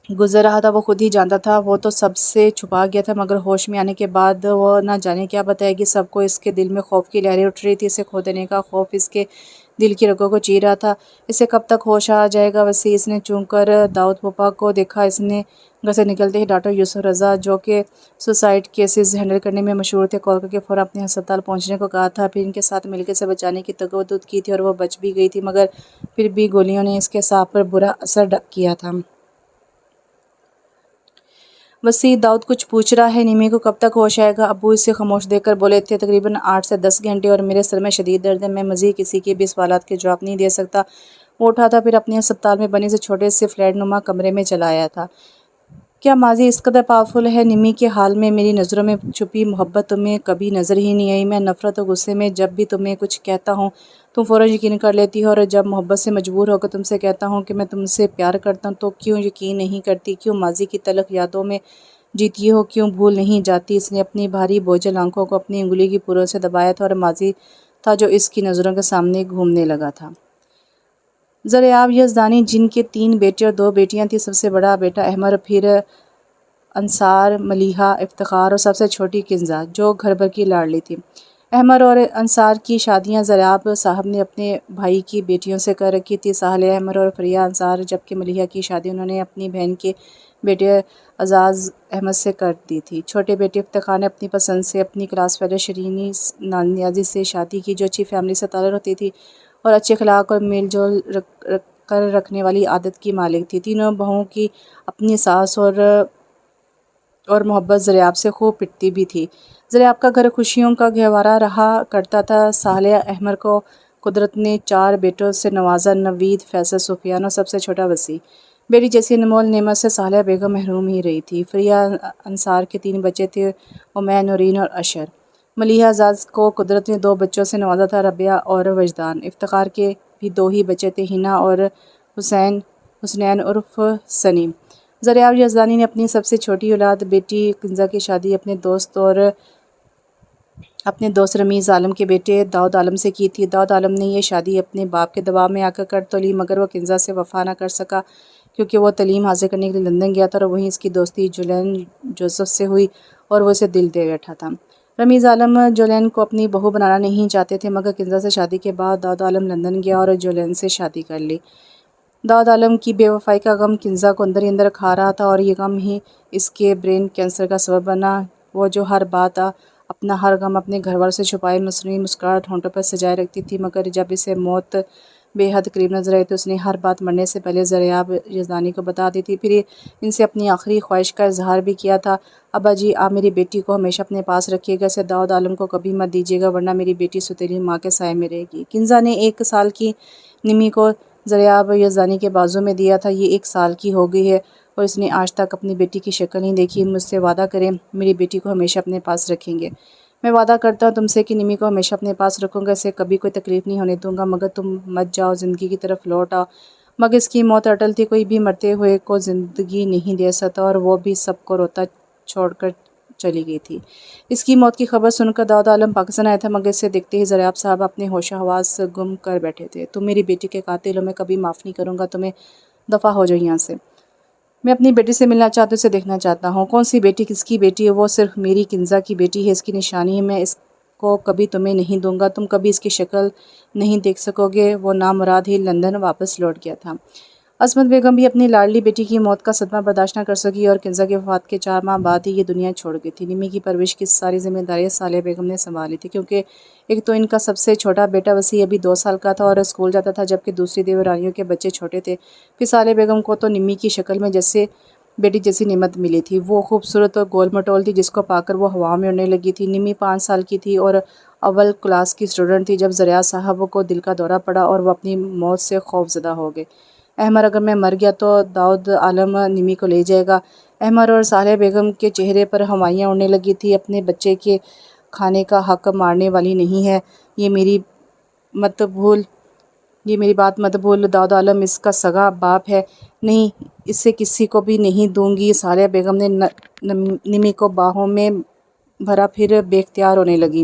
گزر رہا تھا، وہ خود ہی جانتا تھا۔ وہ تو سب سے چھپا گیا تھا، مگر ہوش میں آنے کے بعد وہ نہ جانے کیا بتائے گی سب کو۔ اس کے دل میں خوف کی لہریں اٹھ رہی تھی، اسے کھو دینے کا خوف اس کے دل کی رگوں کو چیر رہا تھا۔ اسے کب تک ہوش آ جائے گا وسیع؟ اس نے چونک کر داؤد پھوپھا کو دیکھا۔ اس نے گھر سے نکلتے ہی ڈاکٹر یوسف رضا، جو کہ سوسائڈ کیسز ہینڈل کرنے میں مشہور تھے، کال کر کے فوراً اپنے ہسپتال پہنچنے کو کہا تھا۔ پھر ان کے ساتھ مل کے اسے بچانے کی تگ کی تھی اور وہ بچ بھی گئی تھی، مگر پھر بھی گولیوں نے اس کے اعصاب پر برا اثر کیا تھا۔ وسیع، داؤد کچھ پوچھ رہا ہے؟ نمی کو کب تک ہوش آئے گا؟ ابو اسے خاموش دیکھ کر بولے تھے، تقریباً 8 سے 10 گھنٹے، اور میرے سر میں شدید درد ہے، میں مزید کسی کے بھی سوالات کے جواب نہیں دے سکتا۔ وہ اٹھا تھا، پھر اپنے ہسپتال میں بنے سے چھوٹے سے فلیٹ نما کمرے میں چلا آیا تھا۔ کیا ماضی اس قدر پاورفل ہے؟ نمی کے حال میں میری نظروں میں چھپی محبت تمہیں کبھی نظر ہی نہیں آئی؟ میں نفرت اور غصے میں جب بھی تمہیں کچھ کہتا ہوں تم فوراً یقین کر لیتی ہو، اور جب محبت سے مجبور ہو کر تم سے کہتا ہوں کہ میں تم سے پیار کرتا ہوں تو کیوں یقین نہیں کرتی؟ کیوں ماضی کی تلخ یادوں میں جیتی ہو؟ کیوں بھول نہیں جاتی؟ اس نے اپنی بھاری بوجھل آنکھوں کو اپنی انگلی کی پوروں سے دبایا تھا، اور ماضی تھا جو اس کی نظروں کے سامنے گھومنے لگا تھا۔ زریاب یزدانی، جن کے 3 بیٹے اور 2 بیٹیاں تھیں، سب سے بڑا بیٹا احمد، پھر انصار، ملیحہ، افتخار اور سب سے چھوٹی کنزہ، جو گھر بھر کی لاڈلی تھی۔ احمد اور انصار کی شادیاں زریاب صاحب نے اپنے بھائی کی بیٹیوں سے کر رکھی تھی، ساحل احمد اور فریہ انصار، جبکہ ملیحہ کی شادی انہوں نے اپنی بہن کے بیٹے اعزاز احمد سے کر دی تھی۔ چھوٹے بیٹے افتخار نے اپنی پسند سے اپنی کلاس فیلو شیرینی نیازی سے شادی کی، جو اچھی فیملی سے تعلق رکھتی تھی اور اچھے اخلاق اور میل جول کر رکھنے والی عادت کی مالک تھی۔ تینوں بہوؤں کی اپنی ساس اور محبت زریاب سے خوب پٹتی بھی تھی۔ زریاب کا گھر خوشیوں کا گہوارہ رہا کرتا تھا۔ ساحل احمد کو قدرت نے 4 بیٹوں سے نوازا، نوید، فیصل، سفیان اور سب سے چھوٹا وسیع۔ بیٹی جیسی انمول نعمت سے ساحل بیگم محروم ہی رہی تھی۔ فریہ انصار کے 3 بچے تھے، عمیر، نورین اور اشر۔ ملیحہ اعزاز کو قدرت نے 2 بچوں سے نوازا تھا، ربیہ اور وجدان۔ افتخار کے بھی 2 ہی بچے تھے، ہنا اور حسنین عرف سنی۔ زریاب یزدانی نے اپنی سب سے چھوٹی اولاد بیٹی کنزہ کی شادی اپنے دوست رمیز عالم کے بیٹے داؤد عالم سے کی تھی۔ داؤد عالم نے یہ شادی اپنے باپ کے دباؤ میں آ کر تو لی، مگر وہ کنزہ سے وفا نہ کر سکا، کیونکہ وہ تعلیم حاصل کرنے کے لیے لندن گیا تھا اور وہیں اس کی دوستی جولین جوزف سے ہوئی اور وہ اسے دل دے بیٹھا تھا۔ رمیز عالم جولین کو اپنی بہو بنانا نہیں چاہتے تھے، مگر کنزہ سے شادی کے بعد داؤد عالم لندن گیا اور جولین سے شادی کر لی۔ داؤد عالم کی بے وفائی کا غم کنزہ کو اندر ہی اندر کھا رہا تھا، اور یہ غم ہی اس کے برین کینسر کا سبب بنا۔ وہ جو اپنا ہر غم اپنے گھر والوں سے چھپائے مصنوعی مسکراہٹ ہونٹوں پر سجائے رکھتی تھی، مگر جب اسے موت بے حد قریب نظر آئی تو اس نے ہر بات مرنے سے پہلے زریاب یزدانی کو بتا دی تھی۔ پھر ان سے اپنی آخری خواہش کا اظہار بھی کیا تھا، ابا جی، آپ میری بیٹی کو ہمیشہ اپنے پاس رکھیے گا، اسے داؤد عالم کو کبھی مت دیجیے گا، ورنہ میری بیٹی ستیلی ماں کے سائے میں رہے گی۔ کنزہ نے 1 سال کی نمی کو زریاب یزدانی کے بازو میں دیا تھا۔ یہ 1 سال کی ہو گئی ہے اور اس نے آج تک اپنی بیٹی کی شکل نہیں دیکھی۔ مجھ سے وعدہ کریں، میری بیٹی کو ہمیشہ اپنے پاس رکھیں گے؟ میں وعدہ کرتا ہوں تم سے کہ نمی کو ہمیشہ اپنے پاس رکھوں گا، اسے کبھی کوئی تکلیف نہیں ہونے دوں گا، مگر تم مت جاؤ، زندگی کی طرف لوٹ آؤ۔ مگر اس کی موت اٹل تھی، کوئی بھی مرتے ہوئے کو زندگی نہیں دے سکتا، اور وہ بھی سب کو روتا چھوڑ کر چلی گئی تھی۔ اس کی موت کی خبر سن کر داؤد عالم پاکستان آیا تھا، مگر اسے دیکھتے ہی زریاب صاحب اپنے ہوش و حواس گم کر بیٹھے تھے۔ تم میری بیٹی کے قاتل ہو، میں کبھی معاف نہیں کروں گا تمہیں، دفع ہو جاؤ یہاں سے۔ میں اپنی بیٹی سے ملنا چاہتا ہوں، اسے دیکھنا چاہتا ہوں۔ کون سی بیٹی؟ کس کی بیٹی ہے وہ؟ صرف میری کنزا کی بیٹی ہے، اس کی نشانی ہے، میں اس کو کبھی تمہیں نہیں دوں گا، تم کبھی اس کی شکل نہیں دیکھ سکو گے۔ وہ نامراد ہی لندن واپس لوٹ گیا تھا۔ عصمت بیگم بھی اپنی لاڈلی بیٹی کی موت کا صدمہ برداشت نہ کر سکی اور کنزا کی وفات کے 4 ماہ بعد ہی یہ دنیا چھوڑ گئی تھی۔ نمی کی پرورش کی ساری ذمہ داریاں صالحہ بیگم نے سنبھالی تھی، کیونکہ ایک تو ان کا سب سے چھوٹا بیٹا وسیع ابھی 2 سال کا تھا اور اسکول جاتا تھا، جبکہ دوسری دیورانیوں کے بچے چھوٹے تھے۔ پھر صالحہ بیگم کو تو نمی کی شکل میں جیسے بیٹی جیسی نعمت ملی تھی۔ وہ خوبصورت اور گول مٹول تھی، جس کو پا کر وہ ہوا میں اڑنے لگی تھی۔ نمی 5 سال کی تھی اور اول کلاس کی اسٹوڈنٹ تھی جب زریاب صاحب کو دل کا دورہ پڑا اور وہ اپنی موت سے خوف زدہ ہو گئے۔ احمر، اگر میں مر گیا تو داؤد عالم نمی کو لے جائے گا۔ احمر اور صالحہ بیگم کے چہرے پر ہوائیاں اڑنے لگی تھی۔ اپنے بچے کے کھانے کا حق مارنے والی نہیں ہے، یہ میری بات مت بھول، داؤد عالم اس کا سگا باپ ہے۔ نہیں، اسے کسی کو بھی نہیں دوں گی۔ صالحہ بیگم نے نمی کو باہوں میں بھرا، پھر بے اختیار رونے لگی۔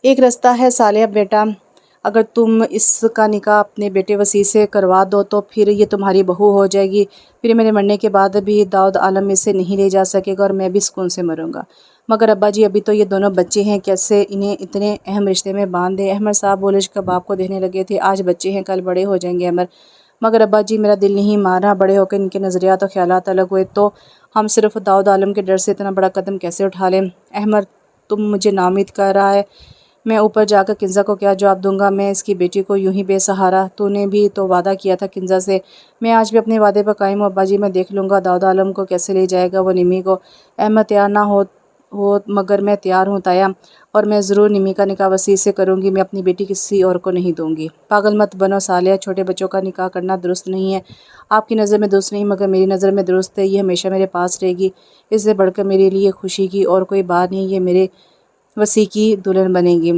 ایک رستہ ہے صالحہ بیٹا، اگر تم اس کا نکاح اپنے بیٹے وسیع سے کروا دو تو پھر یہ تمہاری بہو ہو جائے گی، پھر میرے مرنے کے بعد بھی داؤد عالم اسے نہیں لے جا سکے گا اور میں بھی سکون سے مروں گا۔ مگر ابا جی، ابھی تو یہ دونوں بچے ہیں، کیسے انہیں اتنے اہم رشتے میں باندھ دیں؟ احمد صاحب بولج کا باپ کو دیکھنے لگے تھے۔ آج بچے ہیں، کل بڑے ہو جائیں گے احمد۔ مگر ابا جی، میرا دل نہیں مان رہا، بڑے ہو کر ان کے نظریات اور خیالات الگ ہوئے تو ہم صرف داؤد عالم کے ڈر سے اتنا بڑا قدم کیسے اٹھا لیں؟ احمد، تم مجھے ناامید کر رہا ہے، میں اوپر جا کر کنزا کو کیا جواب دوں گا؟ میں اس کی بیٹی کو یوں ہی بے سہارا؟ تو نے بھی تو وعدہ کیا تھا کنزا سے۔ میں آج بھی اپنے وعدے پر قائم ہوں ابا جی، میں دیکھ لوں گا داؤد عالم کو کیسے لے جائے گا وہ نمی کو۔ احمد، تیار نہ ہو مگر میں تیار ہوں تایا، اور میں ضرور نمی کا نکاح وسیع سے کروں گی، میں اپنی بیٹی کسی اور کو نہیں دوں گی۔ پاگل مت بنو صالحہ، چھوٹے بچوں کا نکاح کرنا درست نہیں ہے۔ آپ کی نظر میں درست نہیں مگر میری نظر میں درست ہے، یہ ہمیشہ میرے پاس رہے گی، اس سے بڑھ کر میرے لیے خوشی کی اور کوئی بات نہیں، یہ میرے وسیع کی دلہن بنے گی۔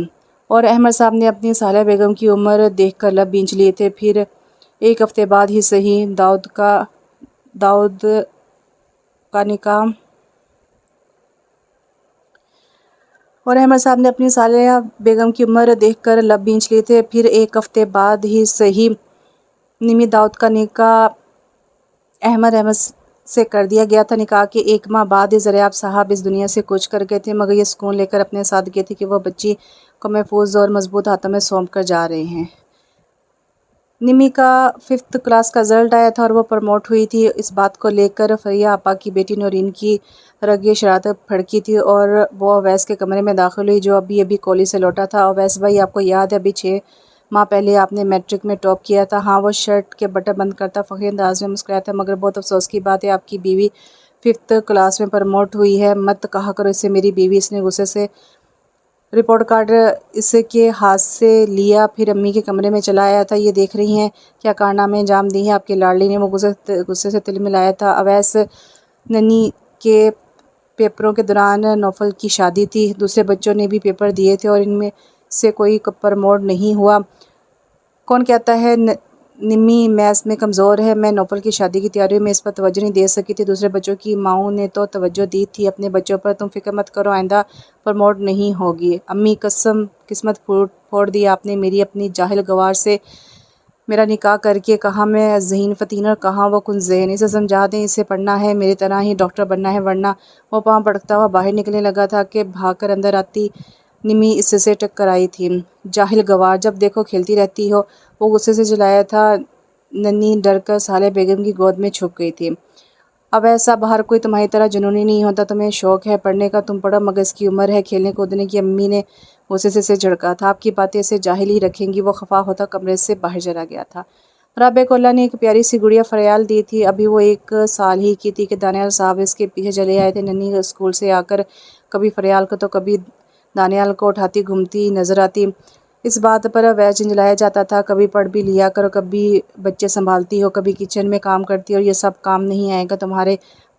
اور احمد صاحب نے اپنی صالحہ بیگم کی عمر دیکھ کر لب بینچ لیے تھے۔ پھر 1 ہفتے بعد ہی صحیح داؤد کا نکاح۔ اور احمد صاحب نے اپنی صالحہ بیگم کی عمر دیکھ کر لب بینچ لیے تھے۔ پھر 1 ہفتے بعد ہی صحیح نمی داؤد کا نکاح احمد سے کر دیا گیا تھا۔ نکاح کے 1 ماہ بعد ہی زریاب صاحب اس دنیا سے کوچ کر گئے تھے، مگر یہ سکون لے کر اپنے ساتھ گئے تھے کہ وہ بچی کو محفوظ اور مضبوط ہاتھوں میں سونپ کر جا رہے ہیں۔ نمی کا 5th کلاس کا رزلٹ آیا تھا اور وہ پروموٹ ہوئی تھی۔ اس بات کو لے کر فریہ آپا کی بیٹی نورین کی رگیں شرارت پھڑکی تھی اور وہ اویس کے کمرے میں داخل ہوئی، جو ابھی کالج سے لوٹا تھا۔ اویس بھائی، آپ کو یاد ہے ابھی 6 ماہ پہلے آپ نے میٹرک میں ٹاپ کیا تھا؟ ہاں، وہ شرٹ کے بٹن بند کرتا فخری انداز میں مسکرایا تھا، مگر بہت افسوس کی بات ہے آپ کی بیوی 5th کلاس میں پروموٹ ہوئی ہے۔ مت کہا کرو اسے میری بیوی، اس نے غصے سے رپورٹ کارڈ اس کے ہاتھ سے لیا، پھر امی کے کمرے میں چلا آیا تھا۔ یہ دیکھ رہی ہیں کیا کارنامے انجام دیے ہیں آپ کی لاڈلی نے؟ وہ غصے سے تل ملایا تھا۔ اویس، ننھی کے پیپروں کے دوران نوفل کی شادی تھی، دوسرے بچوں نے بھی پیپر دیے تھے اور ان میں سے کوئی پروموٹ نہیں ہوا۔ کون کہتا ہے نمی میتھس میں کمزور ہے؟ میں نوفل کی شادی کی تیاریوں میں اس پر توجہ نہیں دے سکی تھی، دوسرے بچوں کی ماؤں نے تو توجہ دی تھی اپنے بچوں پر۔ تم فکر مت کرو، آئندہ پروموٹ نہیں ہوگی۔ امی، قسمت پھوڑ دی آپ نے میری، اپنی جاہل گوار سے میرا نکاح کر کے۔ کہاں میں ذہین فتین اور کہاں وہ کن ذہن، اسے سمجھا دیں، اسے پڑھنا ہے، میری طرح ہی ڈاکٹر بننا ہے، ورنہ۔ وہ پاؤں پڑکتا ہوا باہر نکلنے لگا تھا کہ بھاگ کر اندر آتی نمی اس سے ٹکر آئی تھی۔ جاہل گوار، جب دیکھو کھیلتی رہتی ہو، وہ غصے سے چلایا تھا۔ ننھی ڈر کر صالحہ بیگم کی گود میں چھپ گئی تھی۔ اویس صاحب، ہر کوئی تمہاری طرح جنونی نہیں ہوتا، تمہیں شوق ہے پڑھنے کا، تم پڑھو، مگر اس کی عمر ہے کھیلنے کودنے کی۔ امی نے غصے سے اسے جھڑکا تھا۔ آپ کی باتیں اسے جاہل ہی رکھیں گی۔ وہ خفا ہوتا کمرے سے باہر چلا گیا تھا۔ رابعہ کو اللہ نے ایک پیاری سی گڑیا فریال دی تھی، ابھی وہ 1 سال ہی کی تھی کہ دانیال صاحب اس کے پیچھے چلے آئے تھے۔ ننھی اسکول سے آ کر کبھی فریال کو تو کبھی دانیال کو اٹھاتی گھومتی نظر آتی۔ اس بات پر اویس جھنجھلایا جاتا تھا، کبھی پڑھ بھی لیا کرو، کبھی بچے سنبھالتی ہو، کبھی کچن میں کام کرتی ہو، اور یہ سب کام نہیں آئے گا تمہارے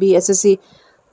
BSSC।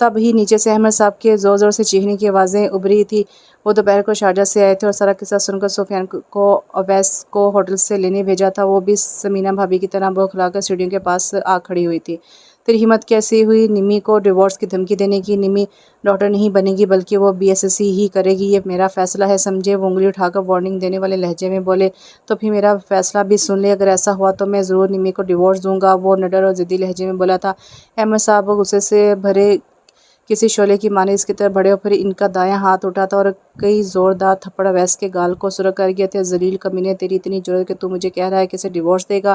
تب ہی نیچے سے احمد صاحب کے زور زور سے چیخنے کی آوازیں ابھری تھی۔ وہ دوپہر کو شارجہ سے آئے تھے اور سارا قصہ سن کر سفیان کو اویس کو ہوٹل سے لینے بھیجا تھا۔ وہ بھی سمینہ بھابھی کی طرح بوکھلا کر سیڑھیوں کے پاس آ کھڑی ہوئی تھی۔ تیری ہمت کیسی ہوئی نمی کو ڈیورس کی دھمکی دینے کی؟ نمی ڈاکٹر نہیں بنے گی بلکہ وہ BSSC ہی کرے گی، یہ میرا فیصلہ ہے، سمجھے؟ وہ انگلی اٹھا کر وارننگ دینے والے لہجے میں بولے۔ تو پھر میرا فیصلہ بھی سن لے، اگر ایسا ہوا تو میں ضرور نمی کو ڈیورس دوں گا، وہ نڈر اور ضدی لہجے میں بولا تھا۔ احمد صاحب غصے سے بھرے کسی شعلے کی مانند اس کی طرف بڑھے اور پھر ان کا دایاں ہاتھ اٹھا تھا اور کئی زوردار تھپڑ اویس کے گال کو سرخ کر گیا تھا۔ ذلیل کمینے، تیری اتنی جرأت کہ تو مجھے کہہ رہا ہے کہ اسے ڈیورس دے گا؟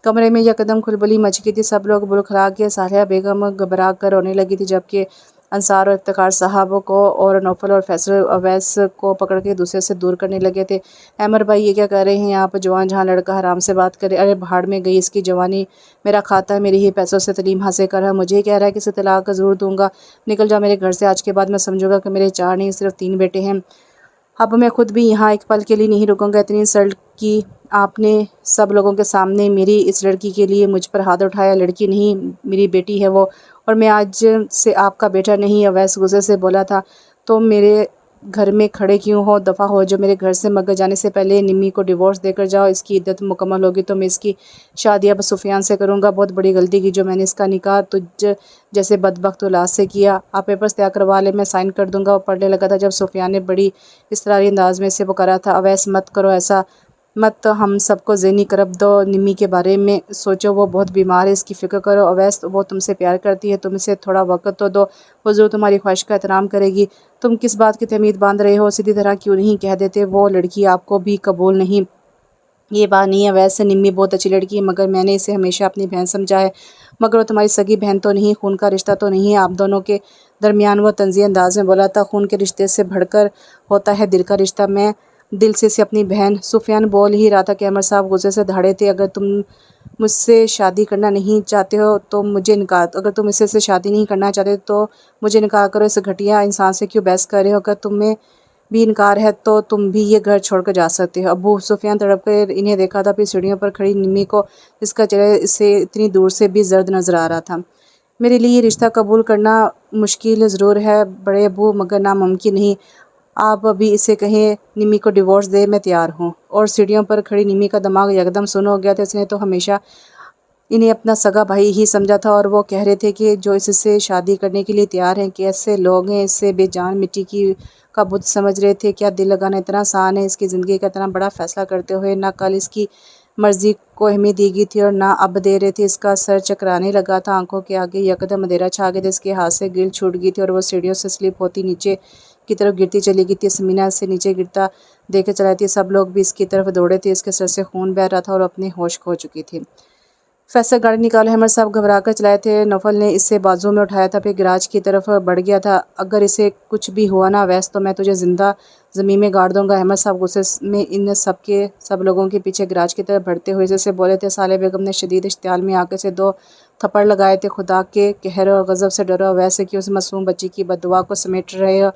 کمرے میں یکدم کھلبلی مچ گئی تھی، سب لوگ بڑکھلا کے، صالحہ بیگم گھبرا کر رونے لگی تھی، جبکہ انصار اور افتخار صاحب کو اور نوفل اور فیصل اویس کو پکڑ کے دوسرے سے دور کرنے لگے تھے۔ احمد بھائی یہ کیا کر رہے ہیں آپ؟ جوان جہاں لڑکا حرام سے بات کرے، ارے بھاڑ میں گئی اس کی جوانی، میرا کھاتا ہے، میری ہی پیسوں سے تعلیم حاصل کر رہا ہے، مجھے ہی کہہ رہا ہے کہ اسے طلاق ضرور دوں گا، نکل جا میرے گھر سے، آج کے بعد میں سمجھوں گا کہ میرے 4 نہیں صرف 3 بیٹے ہیں، اب میں خود بھی یہاں ایک پل کے لیے نہیں رکوں گا۔ اتنی انسلٹ کی آپ نے سب لوگوں کے سامنے میری اس لڑکی کے لیے مجھ پر ہاتھ اٹھایا؟ لڑکی نہیں میری بیٹی ہے وہ، اور میں آج سے آپ کا بیٹا نہیں، اویس غصے سے بولا تھا۔ تو میرے گھر میں کھڑے کیوں ہو؟ دفعہ ہو جو میرے گھر سے، مگر جانے سے پہلے نمی کو ڈیورس دے کر جاؤ، اس کی عدت مکمل ہوگی تو میں اس کی شادی اب سفیان سے کروں گا۔ بہت بڑی غلطی کی جو میں نے اس کا نکاح تجھ جیسے بدبخت اولاد سے کیا۔ آپ پیپرز تیار کروا لیں، میں سائن کر دوں گا۔ وہ پڑھنے لگا تھا جب سفیان نے بڑی اضطراری انداز میں اسے پکارا تھا۔ اویس مت کرو ایسا، مت ہم سب کو ذہنی کرب دو، نمی کے بارے میں سوچو، وہ بہت بیمار ہے، اس کی فکر کرو۔ اویس وہ تم سے پیار کرتی ہے، تم اسے تھوڑا وقت تو دو، وہ ضرور تمہاری خواہش کا احترام کرے گی۔ تم کس بات کی تمید باندھ رہے ہو؟ سیدھی طرح کیوں نہیں کہہ دیتے؟ وہ لڑکی آپ کو بھی قبول نہیں؟ یہ بات نہیں ہے اویس، نمی بہت اچھی لڑکی ہے، مگر میں نے اسے ہمیشہ اپنی بہن سمجھا ہے، مگر وہ تمہاری سگی بہن تو نہیں، خون کا رشتہ تو نہیں ہے آپ دونوں کے درمیان۔ وہ طنزیہ انداز میں بولا تھا۔ خون کے رشتے سے بڑھ کر ہوتا ہے دل کا رشتہ، میں دل سے اسے اپنی بہن۔ سفیان بول ہی رہا تھا کہ احمد صاحب غصے سے دھاڑے تھے۔ اگر تم مجھ سے شادی کرنا نہیں چاہتے ہو تو مجھے نکاح، اگر تم اسے سے شادی نہیں کرنا چاہتے تو مجھے نکاح کرو، اس گھٹیا انسان سے کیوں بحث کر رہے ہو؟ اگر تمہیں بھی انکار ہے تو تم بھی یہ گھر چھوڑ کر جا سکتے ہو۔ ابو سفیان تڑپ کر انہیں دیکھا تھا، پھر سیڑھیوں پر کھڑی نمی کو، جس کا چہرہ اسے اتنی دور سے بھی زرد نظر آ رہا تھا۔ میرے لیے یہ رشتہ قبول کرنا مشکل ضرور ہے بڑے ابو، مگر ناممکن نہیں۔ آپ ابھی اسے کہیں نمی کو ڈیورس دے، میں تیار ہوں۔ اور سیڑھیوں پر کھڑی نمی کا دماغ یکدم سن ہو گیا تھا، اس نے تو ہمیشہ انہیں اپنا سگا بھائی ہی سمجھا تھا، اور وہ کہہ رہے تھے کہ جو اس سے شادی کرنے کے لیے تیار ہیں، کیسے لوگ ہیں، اس سے بے جان مٹی کا بت سمجھ رہے تھے۔ کیا دل لگانا اتنا آسان ہے؟ اس کی زندگی کا اتنا بڑا فیصلہ کرتے ہوئے نہ کل اس کی مرضی کو اہمیت دی گئی تھی اور نہ اب دے رہے تھے۔ اس کا سر چکرانے لگا تھا، آنکھوں کے آگے یکدم اندھیرا چھا گیا تھا، اس کے ہاتھ سے گرل چھوٹ گئی تھی اور وہ سیڑھیوں سے سلپ ہوتی نیچے کی طرف گرتی چلی گئی تھی۔ سمینہ اسے نیچے گرتا دیکھ کر چلائی تھی، سب لوگ بھی اس کی طرف دوڑے تھے، اس کے سر سے خون بہہ رہا تھا اور اپنے ہوش کھو چکی تھی۔ فیصل گاڑی نکالو، احمد صاحب گھبرا کر چلائے تھے۔ نوفل نے اسے بازو میں اٹھایا تھا، پھر گراج کی طرف بڑھ گیا تھا۔ اگر اسے کچھ بھی ہوا نا اویس تو میں تجھے زندہ زمین میں گاڑ دوں گا۔ احمد صاحب غصے میں ان سب لوگوں کے پیچھے گراج کی طرف بڑھتے ہوئے جیسے بولے تھے۔ صالحہ بیگم نے شدید اشتعال میں آ کر اسے 2 تھپڑ لگائے تھے۔ خدا کے قہر اور غضب سے ڈرو اویس کہ اس معصوم بچی کی بد دعا کو سمیٹ رہے ہو۔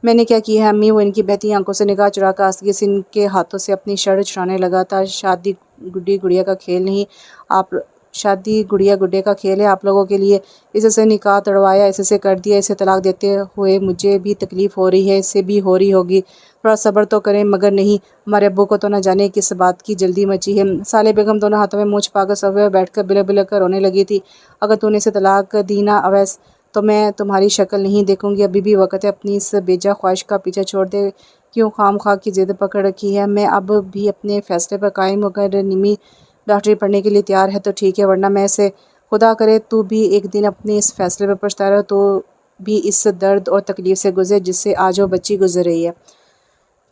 میں نے کیا کیا ہے امی؟ وہ ان کی بہتی آنکھوں سے نگاہ چرا کر آستگی سے ان کے ہاتھوں سے اپنی شرٹ چھڑانے لگا تھا۔ شادی گڈی گڑیا کا کھیل نہیں، شادی گڑیا گڈے کا کھیل ہے آپ لوگوں کے لیے۔ اس سے نکاح تڑوایا، اس سے کر دیا، اسے طلاق دیتے ہوئے مجھے بھی تکلیف ہو رہی ہے، اس سے بھی ہو رہی ہوگی، تھوڑا صبر تو کریں۔ مگر نہیں، ہمارے ابو کو تو نہ جانے کس بات کی جلدی مچی ہے۔ صالحہ بیگم دونوں ہاتھوں میں منہ چھپا کر صفحے پر بیٹھ کر بلک بلک کر رونے لگی تھی۔ اگر تو نے اسے طلاق دی نا اویس تو میں تمہاری شکل نہیں دیکھوں گی۔ ابھی بھی وقت ہے، اپنی اس بیجا خواہش کا پیچھا چھوڑ دے، کیوں خام خواہ کی ضد پکڑ رکھی ہے؟ میں اب بھی اپنے فیصلے پر قائم ہوں، اگر نمی ڈاکٹری پڑھنے کے لیے تیار ہے تو ٹھیک ہے، ورنہ میں اسے، خدا کرے تو بھی ایک دن اپنے اس فیصلے پر پچھتا رہے، تو بھی اس درد اور تکلیف سے گزرے جس سے آج وہ بچی گزر رہی ہے۔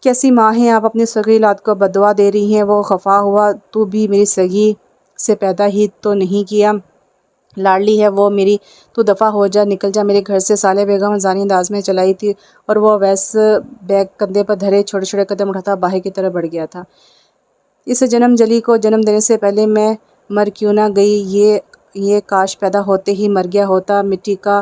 کیسی ماں ہیں آپ، اپنی سگی اولاد کو بددعا دے رہی ہیں۔ وہ خفا ہوا، تو بھی میری سگی سے پیدا ہی تو نہیں کیا، لاڈلی ہے وہ میری، تو دفع ہو جا، نکل جا میرے گھر سے۔ صالحہ بیگم ہنسانی انداز میں چلائی تھی اور وہ اویس بیگ کندھے پر دھرے چھوٹے چھوٹے قدم اٹھاتا باہر کی طرف بڑھ گیا تھا۔ اس جنم جلی کو جنم دینے سے پہلے میں مر کیوں نہ گئی، یہ کاش پیدا ہوتے ہی مر گیا ہوتا۔ مٹی کا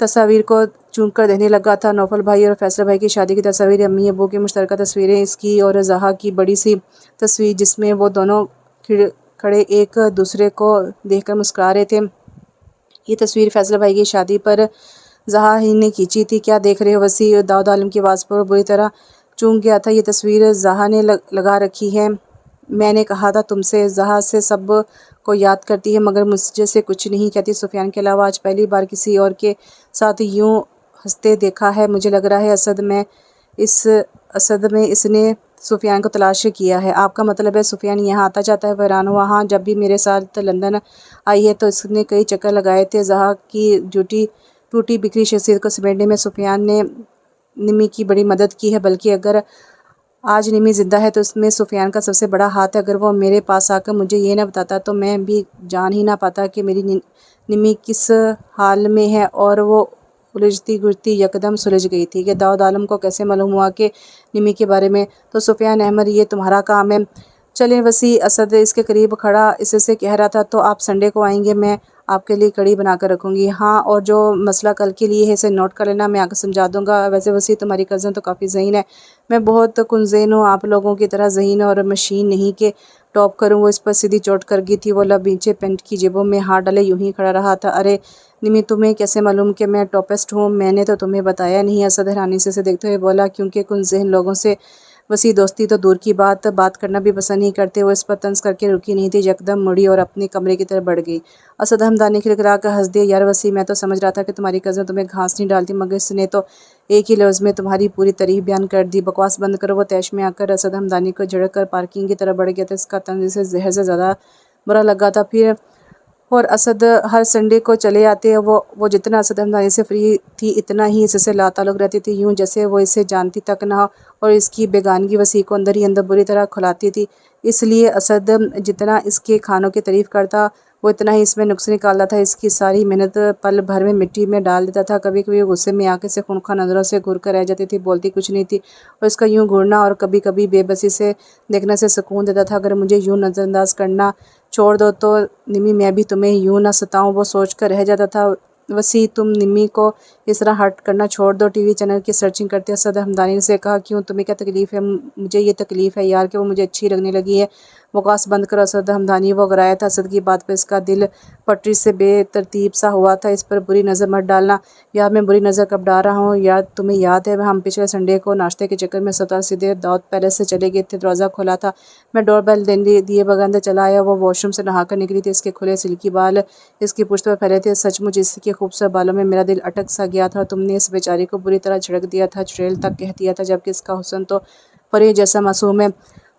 تصاویر کو چون کر دینے لگا تھا۔ نوفل بھائی اور فیصل بھائی کی شادی کی تصاویر، امی ابو کی مشترکہ تصویریں، اس کی اور زہا کی بڑی سی تصویر جس میں وہ دونوں کھڑے ایک دوسرے کو دیکھ کر مسکرا رہے تھے۔ یہ تصویر فیصل بھائی کی شادی پر زہا ہی نے کھینچی تھی۔ کیا دیکھ رہے ہو وسیع؟ داؤد عالم کی آواز پر بری طرح چونک گیا تھا۔ یہ تصویر زہا نے لگا رکھی ہے، میں نے کہا تھا تم سے۔ زہا سے سب کو یاد کرتی ہے مگر مجھ سے کچھ نہیں کہتی۔ سفیان کے علاوہ آج پہلی بار کسی اور کے ساتھ یوں ہنستے دیکھا ہے۔ مجھے لگ رہا ہے اسد میں اس نے سفیان کو تلاش کیا ہے۔ آپ کا مطلب ہے سفیان یہاں آتا جاتا ہے؟ وہ حیران ہوا۔ ہاں، جب بھی میرے ساتھ لندن آئی ہے تو اس نے کئی چکر لگائے تھے۔ زہا کی ٹوٹی بکھری شخصیت کو سمیٹنے میں سفیان نے نمی کی بڑی مدد کی ہے، بلکہ اگر آج نمی زندہ ہے تو اس میں سفیان کا سب سے بڑا ہاتھ ہے۔ اگر وہ میرے پاس آ کر مجھے یہ نہ بتاتا تو میں بھی جان ہی نہ پاتا کہ میری نمی کس حال میں ہے۔ اور وہ الجھتی گجھتی یکدم سلجھ گئی تھی کہ داؤد عالم کو کیسے معلوم ہوا کہ نمی کے بارے میں؟ تو سفیان احمد یہ تمہارا کام ہے؟ چلیں وسیع، اسد اس کے قریب کھڑا اس سے کہہ رہا تھا۔ تو آپ سنڈے کو آئیں گے؟ میں آپ کے لیے کڑی بنا کر رکھوں گی۔ ہاں، اور جو مسئلہ کل کے لیے ہے اسے نوٹ کر لینا، میں آ کر سمجھا دوں گا۔ ویسے وسیع تمہاری کزن تو کافی ذہین ہے۔ میں بہت کنذہین ہوں، آپ لوگوں کی طرح ذہین اور مشین نہیں کہ ٹاپ کروں۔ وہ اس پر سیدھی چوٹ کر گئی تھی۔ وہ لب نیچے پینٹ کی جیبوں میں ہاتھ ڈالے یوں ہی کھڑا رہا تھا۔ ارے نمی، تمہیں کیسے معلوم کہ میں ٹاپسٹ ہوں؟ میں نے تو تمہیں بتایا نہیں۔ اسد حیرانی سے اسے دیکھتے ہوئے بولا۔ کیونکہ کنذہین لوگوں سے وسیع دوستی تو دور کی بات کرنا بھی پسند نہیں کرتے۔ وہ اس پر طنز کر کے رکی نہیں تھی، یکدم مڑی اور اپنے کمرے کی طرف بڑھ گئی۔ اسد ہمدانی کھلکھلا کر ہنس دیا۔ یار وسیع، میں تو سمجھ رہا تھا کہ تمہاری کزن تمہیں گھاس نہیں ڈالتی، مگر اس نے تو ایک ہی لفظ میں تمہاری پوری تعریف بیان کر دی۔ بکواس بند کرو۔ وہ طیش میں آ کر اسد ہمدانی کو جھڑک کر پارکنگ کی طرف بڑھ گیا تھا۔ اس کا طنز اسے زہر سے زیادہ برا لگا تھا۔ پھر اور اسد ہر سنڈے کو چلے آتے۔ وہ جتنا اسد ہمدانی سے فری تھی اتنا ہی اس سے لا تعلق رہتی تھی، یوں جیسے وہ اسے جانتی تک نہ ہو، اور اس کی بیگانگی وسیع کو اندر ہی اندر بری طرح کھلاتی تھی۔ اس لیے اسد جتنا اس کے کھانوں کی تعریف کرتا وہ اتنا ہی اس میں نقص نکالتا تھا۔ اس کی ساری محنت پل بھر میں مٹی میں ڈال دیتا تھا۔ کبھی کبھی وہ غصے میں آ کے اسے خونخوار نظروں سے گھور کر رہ جاتی تھی، بولتی کچھ نہیں تھی، اور اس کا یوں گھورنا اور کبھی کبھی بے بسی سے دیکھنا اسے سکون دیتا تھا۔ اگر مجھے یوں نظر انداز کرنا چھوڑ دو تو نمی میں بھی تمہیں یوں نہ ستاؤں، وہ سوچ کر رہ جاتا تھا۔ وسیع، تم نمی کو اس طرح ہرٹ کرنا چھوڑ دو۔ ٹی وی چینل کی سرچنگ کرتے اسد ہمدانی نے سے کہا۔ کیوں، تمہیں کیا تکلیف ہے؟ مجھے یہ تکلیف ہے یار کہ وہ مجھے اچھی لگنے لگی ہے۔ بکواس بند کرو اسد ہمدانی، وہ گرایا تھا۔ اسد کی بات پر اس کا دل پٹری سے بے ترتیب سا ہوا تھا۔ اس پر بری نظر مت ڈالنا۔ یار میں بری نظر کب ڈال رہا ہوں؟ یار تمہیں یاد ہے ہم پچھلے سنڈے کو ناشتے کے چکر میں اسپتال سیدھے داؤد پیلس سے چلے گئے تھے؟ دروازہ کھولا تھا، میں ڈور بیل دیے بغیر اندر چلا آیا۔ وہ واش روم سے نہا کر نکلی تھی۔ اس کے کھلے سلکی بال اس کی پشت پر پھیلے تھے۔ سچ مچ اس کے خوبصورت بالوں میں میرا دل اٹک سا گیا تھا، اور تم نے اس بیچاری کو بری طرح جھڑک دیا تھا، چڑیل تک کہہ دیا تھا، جبکہ اس کا حسن تو پری جیسا معصوم ہے۔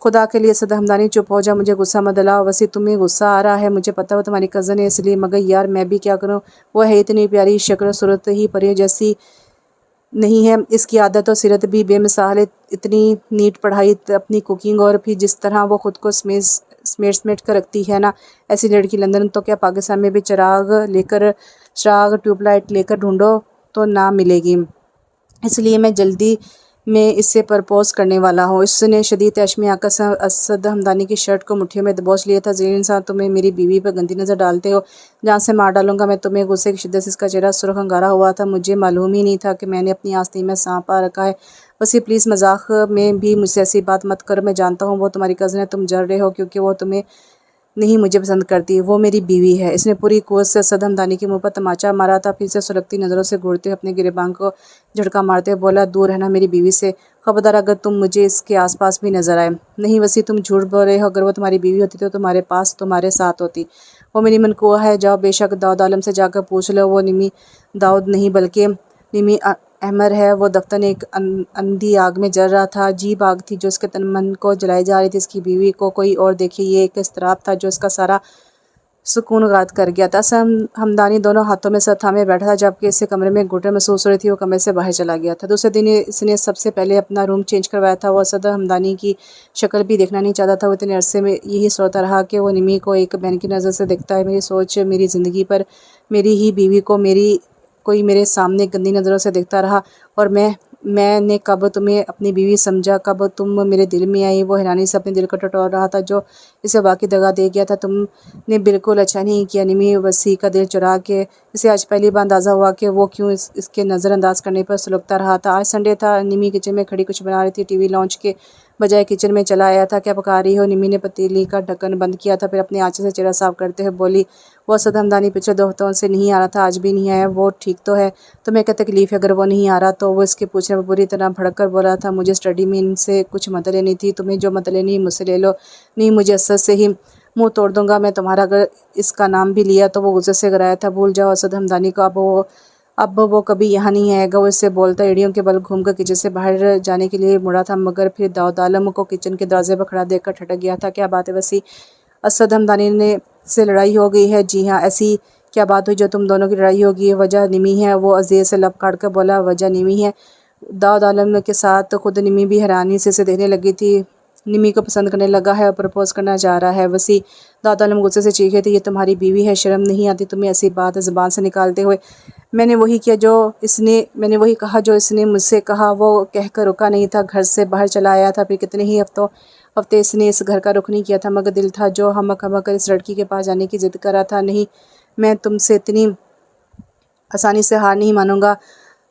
خدا کے لیے اسد ہمدانی چپ ہو جا، مجھے غصہ مت دلاؤ۔ وسیع، تمہیں غصہ آ رہا ہے، مجھے پتہ وہ تمہاری کزن ہے اس لیے، مگر یار میں بھی کیا کروں؟ وہ ہے اتنی پیاری، شکل و صورت ہی پریوں جیسی نہیں ہے، اس کی عادت و سیرت بھی بے مثال ہے، اتنی نیٹ پڑھائی، اپنی کوکنگ، اور پھر جس طرح وہ خود کو سمیٹ کر رکھتی ہے نا، ایسی لڑکی لندن تو کیا پاکستان میں بھی چراغ ٹیوب لائٹ لے کر ڈھونڈو تو نہ ملے گی۔ اس لیے میں جلدی میں اس سے پرپوز کرنے والا ہوں۔ اس نے شدید طیش میں آ کر اسد ہمدانی کی شرٹ کو مٹھیوں میں دبوچ لیا تھا۔ ذلیل انسان، تمہیں میری بیوی پر گندی نظر ڈالتے ہو، جان سے مار ڈالوں گا میں تمہیں۔ غصے کی شدت سے اس کا چہرہ سرخ انگارا ہوا تھا۔ مجھے معلوم ہی نہیں تھا کہ میں نے اپنی آستین میں سانپ آ رکھا ہے۔ وسیع پلیز مذاق میں بھی مجھ سے ایسی بات مت کرو، میں جانتا ہوں وہ تمہاری کزن ہے، تم جل رہے ہو کیونکہ وہ تمہیں نہیں مجھے پسند کرتی، وہ میری بیوی ہے۔ اس نے پوری قوت سے اسد ہمدانی کے منہ پر تماچا مارا تھا، پھر اسے سلگتی نظروں سے گھورتے ہوئے اپنے گریباں کو جھٹکا مارتے ہوئے بولا، دور رہنا میری بیوی سے، خبردار اگر تم مجھے اس کے آس پاس بھی نظر آئے۔ نہیں وسیع، تم جھوٹ بول رہے ہو، اگر وہ تمہاری بیوی ہوتی تو تمہارے پاس تمہارے ساتھ ہوتی۔ وہ میری منقوہ ہے، جاؤ بے شک داؤد عالم سے جا کر پوچھ لو، وہ نمی داؤد نہیں بلکہ نمی احمر ہے۔ وہ دفتر ایک اندھی آگ میں جل رہا تھا، عجیب آگ تھی جو اس کے تن من کو جلائی جا رہی تھی۔ اس کی بیوی کو کوئی اور دیکھے، یہ ایک اضطراب تھا جو اس کا سارا سکون غارت کر گیا تھا۔ اسد ہمدانی دونوں ہاتھوں میں سر تھامے بیٹھا تھا، جبکہ اسے کمرے میں گھٹن محسوس ہو رہی تھی۔ وہ کمرے سے باہر چلا گیا تھا۔ دوسرے دن اس نے سب سے پہلے اپنا روم چینج کروایا تھا۔ وہ اسد ہمدانی کی شکل بھی دیکھنا نہیں چاہتا تھا۔ وہ اتنے عرصے میں یہی سوچتا رہا کہ وہ نمی کو ایک بہن کی نظر سے دیکھتا ہے۔ میری سوچ میری زندگی پر میری ہی بیوی کو کوئی میرے سامنے گندی نظروں سے دیکھتا رہا، اور میں نے کب تمہیں اپنی بیوی سمجھا، کب تم میرے دل میں آئی؟ وہ حیرانی سے اپنے دل کو ٹٹول رہا تھا جو اسے واقعی دغا دے گیا تھا۔ تم نے بالکل اچھا نہیں کیا نمی، وسیع کا دل چرا کے اسے آج پہلی بار اندازہ ہوا کہ وہ کیوں اس کے نظر انداز کرنے پر سلگتا رہا تھا۔ آج سنڈے تھا، نمی کچن میں کھڑی کچھ بنا رہی تھی۔ ٹی وی لانچ کے بجائے کچن میں چلا آیا تھا۔ کیا پکا رہی ہو؟ نمی نے پتیلی کا ڈھکن بند کیا تھا، پھر اپنے آنچے سے چہرہ صاف کرتے ہوئے بولی۔ وہ اسد ہمدانی پچھلے 2 ہفتوں سے نہیں آ رہا تھا، آج بھی نہیں آیا۔ وہ ٹھیک تو ہے؟ تمہیں کیا تکلیف ہے اگر وہ نہیں آ رہا تو؟ وہ اس کے پوچھنے پر بری طرح بھڑک کر بولا تھا، مجھے اسٹڈی میں ان سے کچھ مدد لینی تھی، تمہیں جو مدد لینی مجھ سے لے لو۔ نہیں، مجھے اسد سے ہی منہ توڑ دوں گا میں تمہارا، اگر اس کا نام بھی لیا تو۔ وہ غصے سے گرایا تھا، بھول جاؤ اسد ہمدانی کو، اب وہ کبھی یہاں نہیں آئے گا۔ وہ اس سے بولتا ایڑیوں کے بل گھوم کر کچن سے باہر جانے کے لیے مڑا تھا، مگر پھر داؤد عالم کو کچن کے دروازے پر کھڑا دیکھ کر ٹھٹک گیا تھا۔ کیا بات ہے وسیع؟ اسد ہمدانی سے لڑائی ہو گئی ہے؟ جی ہاں۔ ایسی کیا بات ہوئی جو تم دونوں کی لڑائی ہوگی؟ یہ وجہ نمی ہے، وہ عذیت سے لب کاٹ کر بولا۔ وجہ نمی ہے؟ داؤد عالم کے ساتھ خود نمی بھی حیرانی سے اسے دیکھنے لگی تھی۔ نمی کو پسند کرنے لگا ہے اور پرپوز کرنا چاہ رہا ہے وسیع؟ داؤد عالم غصے سے چیخے تھے، یہ تمہاری بیوی ہے، شرم نہیں آتی تمہیں ایسی بات زبان سے نکالتے ہوئے؟ میں نے وہی کہا جو اس نے مجھ سے کہا۔ وہ کہہ کر رکا نہیں تھا، گھر سے باہر چلا آیا تھا۔ پھر کتنے ہی ہفتے اس نے اس گھر کا رخ نہیں کیا تھا، مگر دل تھا جو ہمک کر اس لڑکی کے پاس جانے کی ضد کر رہا تھا۔ نہیں، میں تم سے اتنی آسانی سے ہار نہیں مانوں گا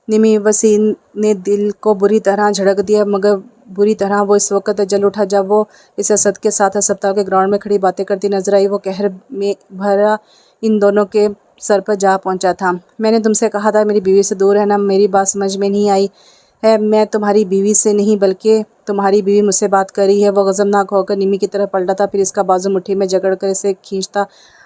نمی۔ وسیع نے دل کو بری طرح جھڑک دیا، مگر بری طرح وہ اس وقت جل اٹھا جب وہ اسے اسد کے ساتھ ہسپتال کے گراؤنڈ میں کھڑی باتیں کرتی نظر آئی۔ وہ قہر میں بھرا ان دونوں کے سر پر جا پہنچا تھا۔ میں نے تم سے کہا تھا میری بیوی سے دور رہنا، میری بات سمجھ میں نہیں آئی ہے؟ میں تمہاری بیوی سے نہیں بلکہ تمہاری بیوی مجھ سے بات کر رہی ہے۔ وہ غضبناک ہو کر نمی کی طرف پلٹا تھا، پھر اس کا بازو مٹھی میں جکڑ کر اسے کھینچتا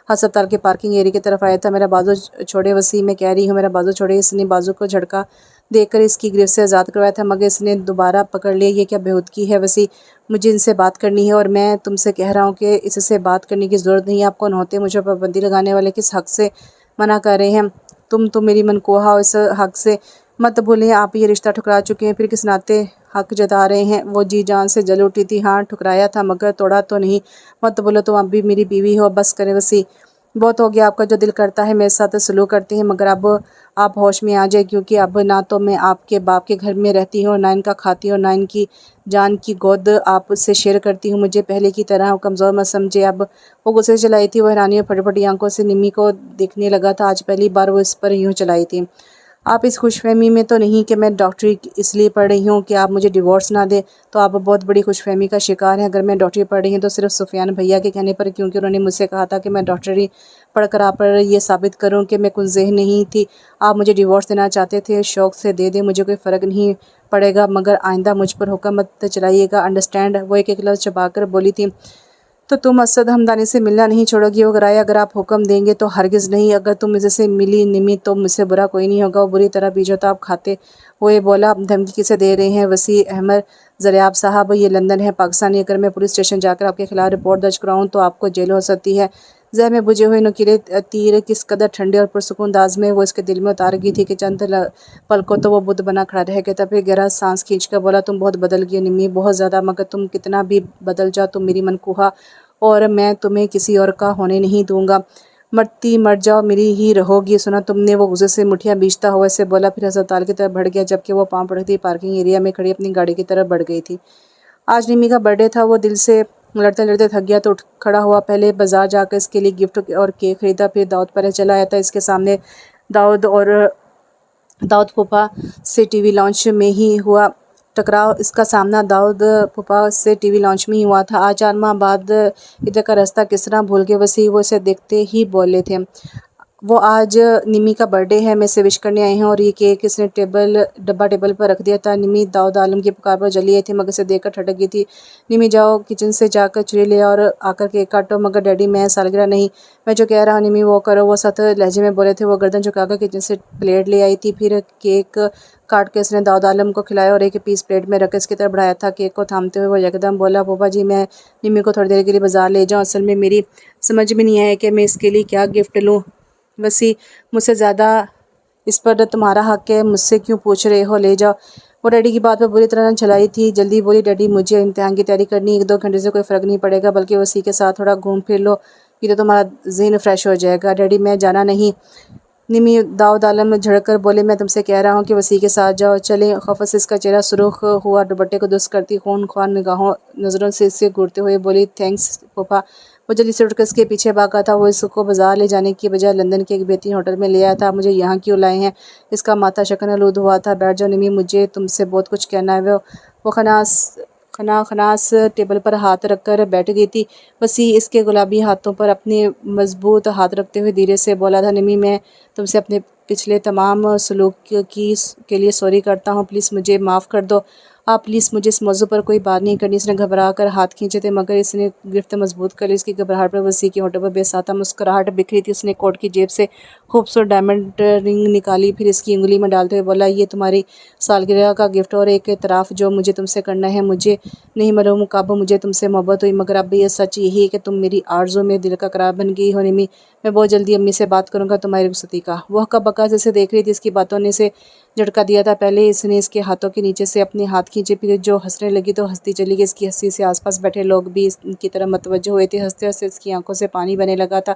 ہسپتال کے پارکنگ ایریا کی طرف آیا تھا۔ میرا بازو چھوڑے وسیع، میں کہہ رہی ہوں میرا بازو چھوڑے۔ اس نے بازو کو جھٹکا دے کر اس کی گرفت سے آزاد کروایا تھا، مگر اس نے دوبارہ پکڑ لیا۔ یہ کیا بےہودگی ہے وسیع؟ مجھے ان سے بات کرنی ہے اور میں تم سے کہہ رہا ہوں کہ اس سے بات کرنے کی ضرورت نہیں ہے۔ آپ کون ہوتے ہیں مجھ پر پابندی لگانے والے؟ کس حق سے منع کر رہے ہیں تم میری منقوہ ہو؟ اس حق سے مت بھولیں، آپ یہ رشتہ ٹھکرا چکے ہیں، پھر کس ناطے حق جتا رہے ہیں؟ وہ جی جان سے جل اٹھی تھی۔ ہاں ٹھکرایا تھا مگر توڑا تو نہیں۔ مت بولو، تم اب بھی میری بیوی ہو، بس کریں وسیع، بہت ہو گیا۔ آپ کا جو دل کرتا ہے میرے ساتھ سلوک کرتے ہیں، مگر اب آپ ہوش میں آ جائیں، کیونکہ اب نہ تو میں آپ کے باپ کے گھر میں رہتی ہوں، نہ ان کا کھاتی ہوں، نہ ان کی جان کی گود آپ سے شیئر کرتی ہوں۔ مجھے پہلے کی طرح کمزور مت سمجھے اب۔ وہ غصے سے چلائی تھی، وہ حیرانی اور پھٹی پھٹی آنکھوں سے نمی کو دیکھنے لگا تھا۔ آج پہلی بار وہ اس پر یوں چلائی تھی۔ آپ اس خوش فہمی میں تو نہیں کہ میں ڈاکٹری اس لیے پڑھ رہی ہوں کہ آپ مجھے ڈیورس نہ دیں؟ تو آپ بہت بڑی خوش فہمی کا شکار ہیں۔ اگر میں ڈاکٹری پڑھ رہی ہوں تو صرف سفیان بھیا کے کہنے پر، کیونکہ انہوں نے مجھ سے کہا تھا کہ میں ڈاکٹری پڑھ کر آپ پر یہ ثابت کروں کہ میں کچھ ذہن نہیں تھی۔ آپ مجھے ڈیورس دینا چاہتے تھے، شوق سے دے دیں، مجھے کوئی فرق نہیں پڑے گا، مگر آئندہ مجھ پر حکم مت چلائیے گا، انڈرسٹینڈ؟ وہ ایک لفظ چبا کر بولی تھی۔ تو تم اسد ہمدانی سے ملنا نہیں چھوڑو گی؟ وہ گرایا، اگر آپ حکم دیں گے تو ہرگز نہیں۔ اگر تم مجھ سے ملی نمی تو مجھ سے برا کوئی نہیں ہوگا۔ وہ بری طرح بیجوتاب کھاتے ہوئے بولا، دھمکی کسے دے رہے ہیں وسیع احمد زریاب صاحب؟ یہ لندن ہے، پاکستان نہیں۔ اگر میں پولیس اسٹیشن جا کر آپ کے خلاف رپورٹ درج کراؤں تو آپ کو جیل ہو سکتی ہے۔ ذہن میں بجھے ہوئے نکیلے تیر کس قدر ٹھنڈے اور پرسکون انداز میں وہ اس کے دل میں اتار گئی تھی کہ چند پلکوں تو وہ بت بنا کھڑا رہ گیا تھا، پھر گہرا سانس کھینچ کر بولا، تم بہت بدل گئی نمی، بہت زیادہ، مگر تم کتنا بھی بدل جاؤ تم میری منقوہ اور میں تمہیں کسی اور کا ہونے نہیں دوں گا۔ مرتی مر جاؤ، میری ہی رہو گی، سنا تم نے؟ وہ غصے سے مٹھیاں بیچتا ہوا اسے بولا، پھر ہسپتال کی طرف بڑھ گیا، جبکہ وہ پاؤں پڑکتی پارکنگ ایریا میں کھڑی اپنی گاڑی کی طرف بڑھ گئی تھی۔ آج نمی کا برتھ ڈے تھا، وہ دل سے لڑتے لڑتے تھک گیا تو اٹھ کھڑا ہوا، پہلے بازار جا کر اس کے لیے گفٹ اور کیک خریدا، پھر داؤد پہلے چلا آیا تھا۔ اس کے سامنے داؤد پھوپھا سے ٹی وی لانچ میں ہی ہوا ٹکراؤ، اس کا سامنا داؤد پھوپھا سے ٹی وی لانچ میں ہی ہوا تھا۔ آج 4 ماہ بعد ادھر کا راستہ کس طرح بھول گئے وسیع؟ وہ اسے دیکھتے ہی بولے تھے، وہ آج نمی کا برتھ ڈے ہے، میں اسے وش کرنے آئی ہوں، اور یہ کیک اس نے ڈبہ ٹیبل پر رکھ دیا تھا۔ نمی داؤد عالم کی پکار پر جلی آئی تھی، مگر اسے دیکھ کر ٹھٹک گئی تھی۔ نمی جاؤ کچن سے جا کر چھری لے اور آ کر کیک کاٹو۔ مگر ڈیڈی میں سالگرہ نہیں، میں جو کہہ رہا ہوں نمی وہ کرو، وہ سخت لہجے میں بولے تھے۔ وہ گردن جھکا کر کچن سے پلیٹ لے آئی تھی، پھر کیک کاٹ کے اس نے داؤد عالم کو کھلایا اور ایک پیس پلیٹ میں رکھ کر اس کی طرف بڑھایا تھا۔ کیک کو تھامتے ہوئے وہ یکدم بولا، پھوپھا جی میں نمی کو تھوڑی دیر کے لیے بازار لے جاؤں، اصل میں میری سمجھ میں نہیں آیا کہ میں اس کے لیے کیا گفٹ لوں وسیع، مجھ سے زیادہ اس پر تمہارا حق ہے، مجھ سے کیوں پوچھ رہے ہو، لے جاؤ۔ وہ ڈیڈی کی بات پر بری طرح جھلائی تھی، جلدی بولی، ڈیڈی مجھے امتحان کی تیاری کرنی ہے، 1-2 گھنٹے سے کوئی فرق نہیں پڑے گا، بلکہ وسیع کے ساتھ تھوڑا گھوم پھر لو گی تو تمہارا ذہن فریش ہو جائے گا۔ ڈیڈی میں جانا نہیں۔ نمی داؤد عالم جھڑک کر بولے، میں تم سے کہہ رہا ہوں کہ وسیع کے ساتھ جاؤ، چلیں۔ خفت سے اس کا چہرہ سرخ ہوا، دوپٹے کو درست کرتی خون خوار نظروں سے اسے گھورتے ہوئے بولی، تھینکس پھوپھا، وہ جلدی سے اٹھ کر اس کے پیچھے بھاگا تھا۔ وہ اس کو بازار لے جانے کی بجائے لندن کے ایک بہترین ہوٹل میں لے آیا تھا۔ مجھے یہاں کیوں لائے ہیں؟ اس کا ماتھا شکن آلود ہوا تھا۔ بیٹھ جاؤ نمی، مجھے تم سے بہت کچھ کہنا ہے۔ وہ خناس ٹیبل پر ہاتھ رکھ کر بیٹھ گئی تھی۔ وسیع اس کے گلابی ہاتھوں پر اپنے مضبوط ہاتھ رکھتے ہوئے دھیرے سے بولا تھا، نمی میں تم سے اپنے پچھلے تمام سلوک کے لیے سوری کرتا ہوں، پلیز مجھے معاف کر دو۔ آپ پلیز مجھے اس موضوع پر کوئی بات نہیں کرنی۔ اس نے گھبرا کر ہاتھ کھینچے تھے مگر اس نے گرفت مضبوط کر لی۔ اس کی گھبراہٹ پر وسیع کے ہونٹوں پر بے ساختہ مسکراہٹ بکھری تھی۔ اس نے کوٹ کی جیب سے خوبصورت ڈائمنڈ رنگ نکالی، پھر اس کی انگلی میں ڈالتے ہوئے بولا، یہ تمہاری سالگرہ کا گفٹ اور ایک اعتراف جو مجھے تم سے کرنا ہے۔ مجھے نہیں معلوم کب مجھے تم سے محبت ہوئی، مگر اب یہ سچ یہی ہے کہ تم میری آرزو میں دل کا قرار بن گئی ہو نمی۔ میں بہت جلدی امی سے بات کروں گا تمہاری رخصتی کا۔ وہ ہکا بکا سے دیکھ رہی تھی۔ اس کی باتوں نے اسے جھٹکا دیا تھا۔ پہلے اس نے اس کے ہاتھوں کے نیچے سے اپنے ہاتھ کھینچے، پھر جو ہنسنے لگی تو ہنستی چلی گئی۔ اس کی ہنسی سے آس پاس بیٹھے لوگ بھی اس کی طرف متوجہ ہوئے تھے۔ ہنستے ہنستے اس کی آنکھوں سے پانی بہنے لگا تھا۔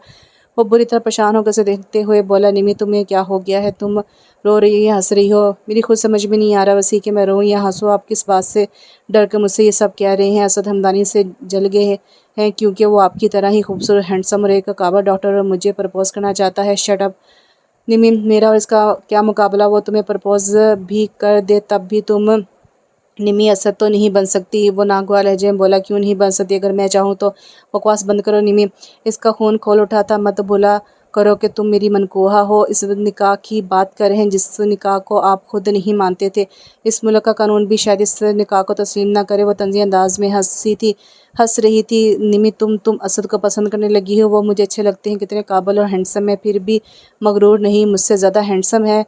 وہ بری طرح پریشان ہو کر اسے دیکھتے ہوئے بولا، نمی تمہیں کیا ہو گیا ہے؟ تم رو رہی ہو یا ہنس رہی ہو؟ میری خود سمجھ میں نہیں آ رہا وسیع کہ میں روؤں یا ہنسوں۔ آپ کس بات سے ڈر کر مجھ سے یہ سب کہہ رہے ہیں؟ اسد ہمدانی سے جل گئے ہیں کیونکہ وہ آپ کی طرح ہی خوبصورت، ہینڈسم اور ایک قابل ڈاکٹر اور مجھے پرپوز کرنا چاہتا ہے۔ شٹ اپ نمی، میرا اور اس کا کیا مقابلہ؟ وہ تمہیں پرپوز بھی کر دے تب بھی تم نمی اسد تو نہیں بن سکتی۔ وہ ناگوار لہجے میں بولا، کیوں نہیں بن سکتی؟ اگر میں چاہوں تو۔ بکواس بند کرو نمی، اس کا خون کھول اٹھا تھا۔ مت بولا کرو کہ تم میری منکوہا ہو۔ اس نکاح کی بات کر رہے ہیں جس نکاح کو آپ خود نہیں مانتے تھے۔ اس ملک کا قانون بھی شاید اس نکاح کو تسلیم نہ کرے۔ وہ طنزیہ انداز میں ہنس رہی تھی۔ نمی تم اسد کو پسند کرنے لگی ہو؟ وہ مجھے اچھے لگتے ہیں، کتنے قابل اور ہینڈسم ہے، پھر بھی مغرور نہیں، مجھ سے زیادہ ہینڈسم ہے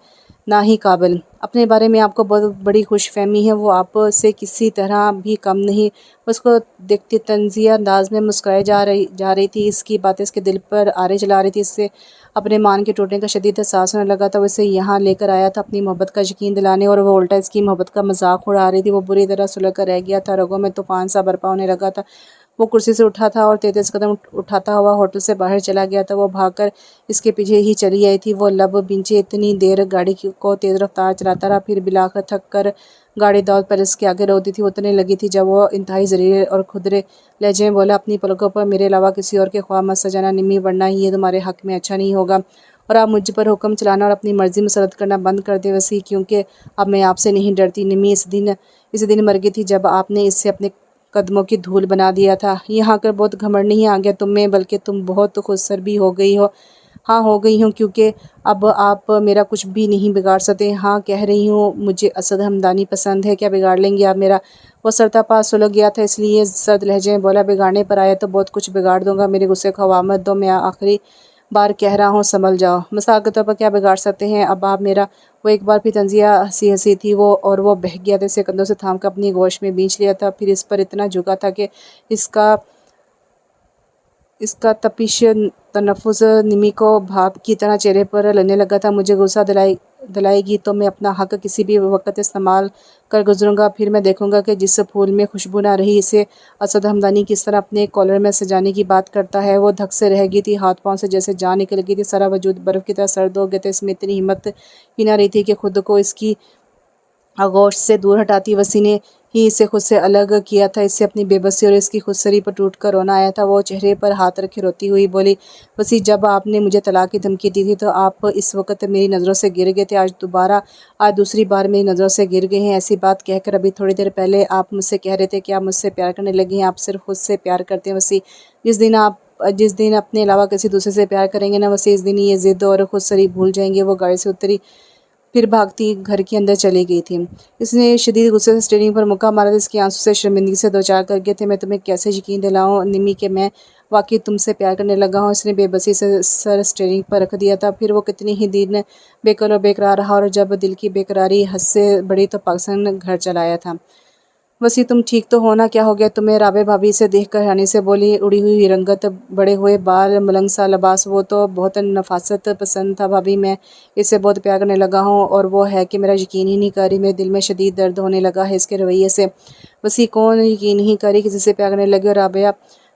نہ ہی قابل۔ اپنے بارے میں آپ کو بہت بڑی خوش فہمی ہے، وہ آپ سے کسی طرح بھی کم نہیں۔ اس کو دیکھتی طنزیہ انداز میں مسکرائی جا رہی تھی۔ اس کی باتیں اس کے دل پر آرے چلا رہی تھی۔ اس سے اپنے مان کے ٹوٹنے کا شدید احساس ہونے لگا تھا۔ وہ اسے یہاں لے کر آیا تھا اپنی محبت کا یقین دلانے، اور وہ الٹا اس کی محبت کا مذاق اڑا رہی تھی۔ وہ بری طرح سلگ کر رہ گیا تھا، رگوں میں طوفان سا برپا ہونے لگا تھا۔ وہ کرسی سے اٹھا تھا اور تیز قدم اٹھاتا ہوا ہوٹل سے باہر چلا گیا تھا۔ وہ بھاگ کر اس کے پیچھے ہی چلی آئی تھی۔ وہ لب بھینچے اتنی دیر گاڑی کو تیز رفتار چلاتا رہا، پھر بلاخر تھک کر گاڑی داؤد پیلس کے آگے روکتی تھی۔ وہ اتنے لگی تھی جب وہ انتہائی زریر اور کھدرے لہجے میں بولا، اپنی پلکوں پر میرے علاوہ کسی اور کے خواب مت سجانا نمی، ورنہ یہ تمہارے حق میں اچھا نہیں ہوگا۔ اور آپ مجھ پر حکم چلانا اور اپنی مرضی مسلط کرنا بند کر دیں وسیع، کیونکہ اب میں آپ سے نہیں ڈرتی نمی۔ اس دن مر گئی تھی جب آپ نے اسے اپنے قدموں کی دھول بنا دیا تھا۔ یہاں کر بہت گھمنڈ نہیں آ گیا تم میں، بلکہ تم بہت خودسر بھی ہو گئی ہو۔ ہاں ہو گئی ہوں، کیونکہ اب آپ میرا کچھ بھی نہیں بگاڑ سکتے۔ ہاں کہہ رہی ہوں، مجھے اسد ہمدانی پسند ہے، کیا بگاڑ لیں گے آپ میرا؟ وہ سرتا پا سلگ گیا تھا، اس لیے سرد لہجے میں بولا، بگاڑنے پر آیا تو بہت کچھ بگاڑ دوں گا، میرے غصے کو ہوا مت دو، میں آخری بار کہہ رہا ہوں سنبھل جاؤ۔ مثال کے طور پر کیا بگاڑ سکتے ہیں اب آپ میرا؟ وہ ایک بار پھر طنزیہ ہنسی تھی اور وہ بہہ گیا تھا۔ اسے کندھوں سے تھام کر اپنی گوش میں بھینچ لیا تھا، پھر اس پر اتنا جھکا تھا کہ اس کا تپش تنفس نمی کو بھاپ کی طرح چہرے پر لگنے لگا تھا۔ مجھے غصہ دلائے گی تو میں اپنا حق کسی بھی وقت استعمال کر گزروں گا، پھر میں دیکھوں گا کہ جس پھول میں خوشبو نہ رہی اسے اسد ہمدانی کس طرح اپنے کالر میں سجانے کی بات کرتا ہے۔ وہ دھک سے رہ گئی تھی، ہاتھ پاؤں سے جیسے جان نکل گئی تھی، سارا وجود برف کی طرح سرد ہو گیا تھا۔ اس میں اتنی ہمت ہی نہ رہی تھی کہ خود کو اس کی آغوش سے دور ہٹاتی۔ وسیع نے ہی اسے خود سے الگ کیا تھا۔ اس سے اپنی بے بسی اور اس کی خودسری پر ٹوٹ کر رونا آیا تھا۔ وہ چہرے پر ہاتھ رکھے روتی ہوئی بولی، وسیع جب آپ نے مجھے طلاق کی دھمکی دی تھی تو آپ اس وقت میری نظروں سے گر گئے تھے، آج دوسری بار میری نظروں سے گر گئے ہیں۔ ایسی بات کہہ کر ابھی تھوڑی دیر پہلے آپ مجھ سے کہہ رہے تھے کہ آپ مجھ سے پیار کرنے لگی ہیں۔ آپ صرف خود سے پیار کرتے ہیں وسیع۔ جس دن اپنے علاوہ کسی دوسرے سے پیار کریں گے نا وسیع، اس دن یہ ضد اور خودسری بھول جائیں گے۔ وہ گاڑی سے اتری، پھر بھاگتی گھر کے اندر چلی گئی تھی۔ اس نے شدید غصے سے اسٹیئرنگ پر مکہ مارا تھا۔ اس کے آنسو سے شرمندگی سے دوچار کر گئے تھے۔ میں تمہیں کیسے یقین دلاؤں نمی کہ میں واقعی تم سے پیار کرنے لگا ہوں؟ اس نے بے بسی سے سر اسٹیئرنگ پر رکھ دیا تھا۔ پھر وہ کتنی ہی دن بے قرار اور بے قرار رہا، اور جب دل کی بے قراری حد سے بڑھی تو پاکستان گھر چلا آیا تھا۔ وسیع تم ٹھیک تو ہو نا؟ کیا ہو گیا تمہیں؟ رابعہ بھابھی اسے دیکھ کر حیرانی سے بولی، اڑی ہوئی رنگت، بڑے ہوئے بال، ملنگ سا لباس، وہ تو بہت نفاست پسند تھا بھابھی، میں اس سے بہت پیار کرنے لگا ہوں، اور وہ ہے کہ میرا یقین ہی نہیں کر رہی، میرے دل میں شدید درد ہونے لگا ہے اس کے رویے سے۔ وسیع کون یقین نہیں کر رہی کسی سے پیار کرنے لگے؟ اور رابعہ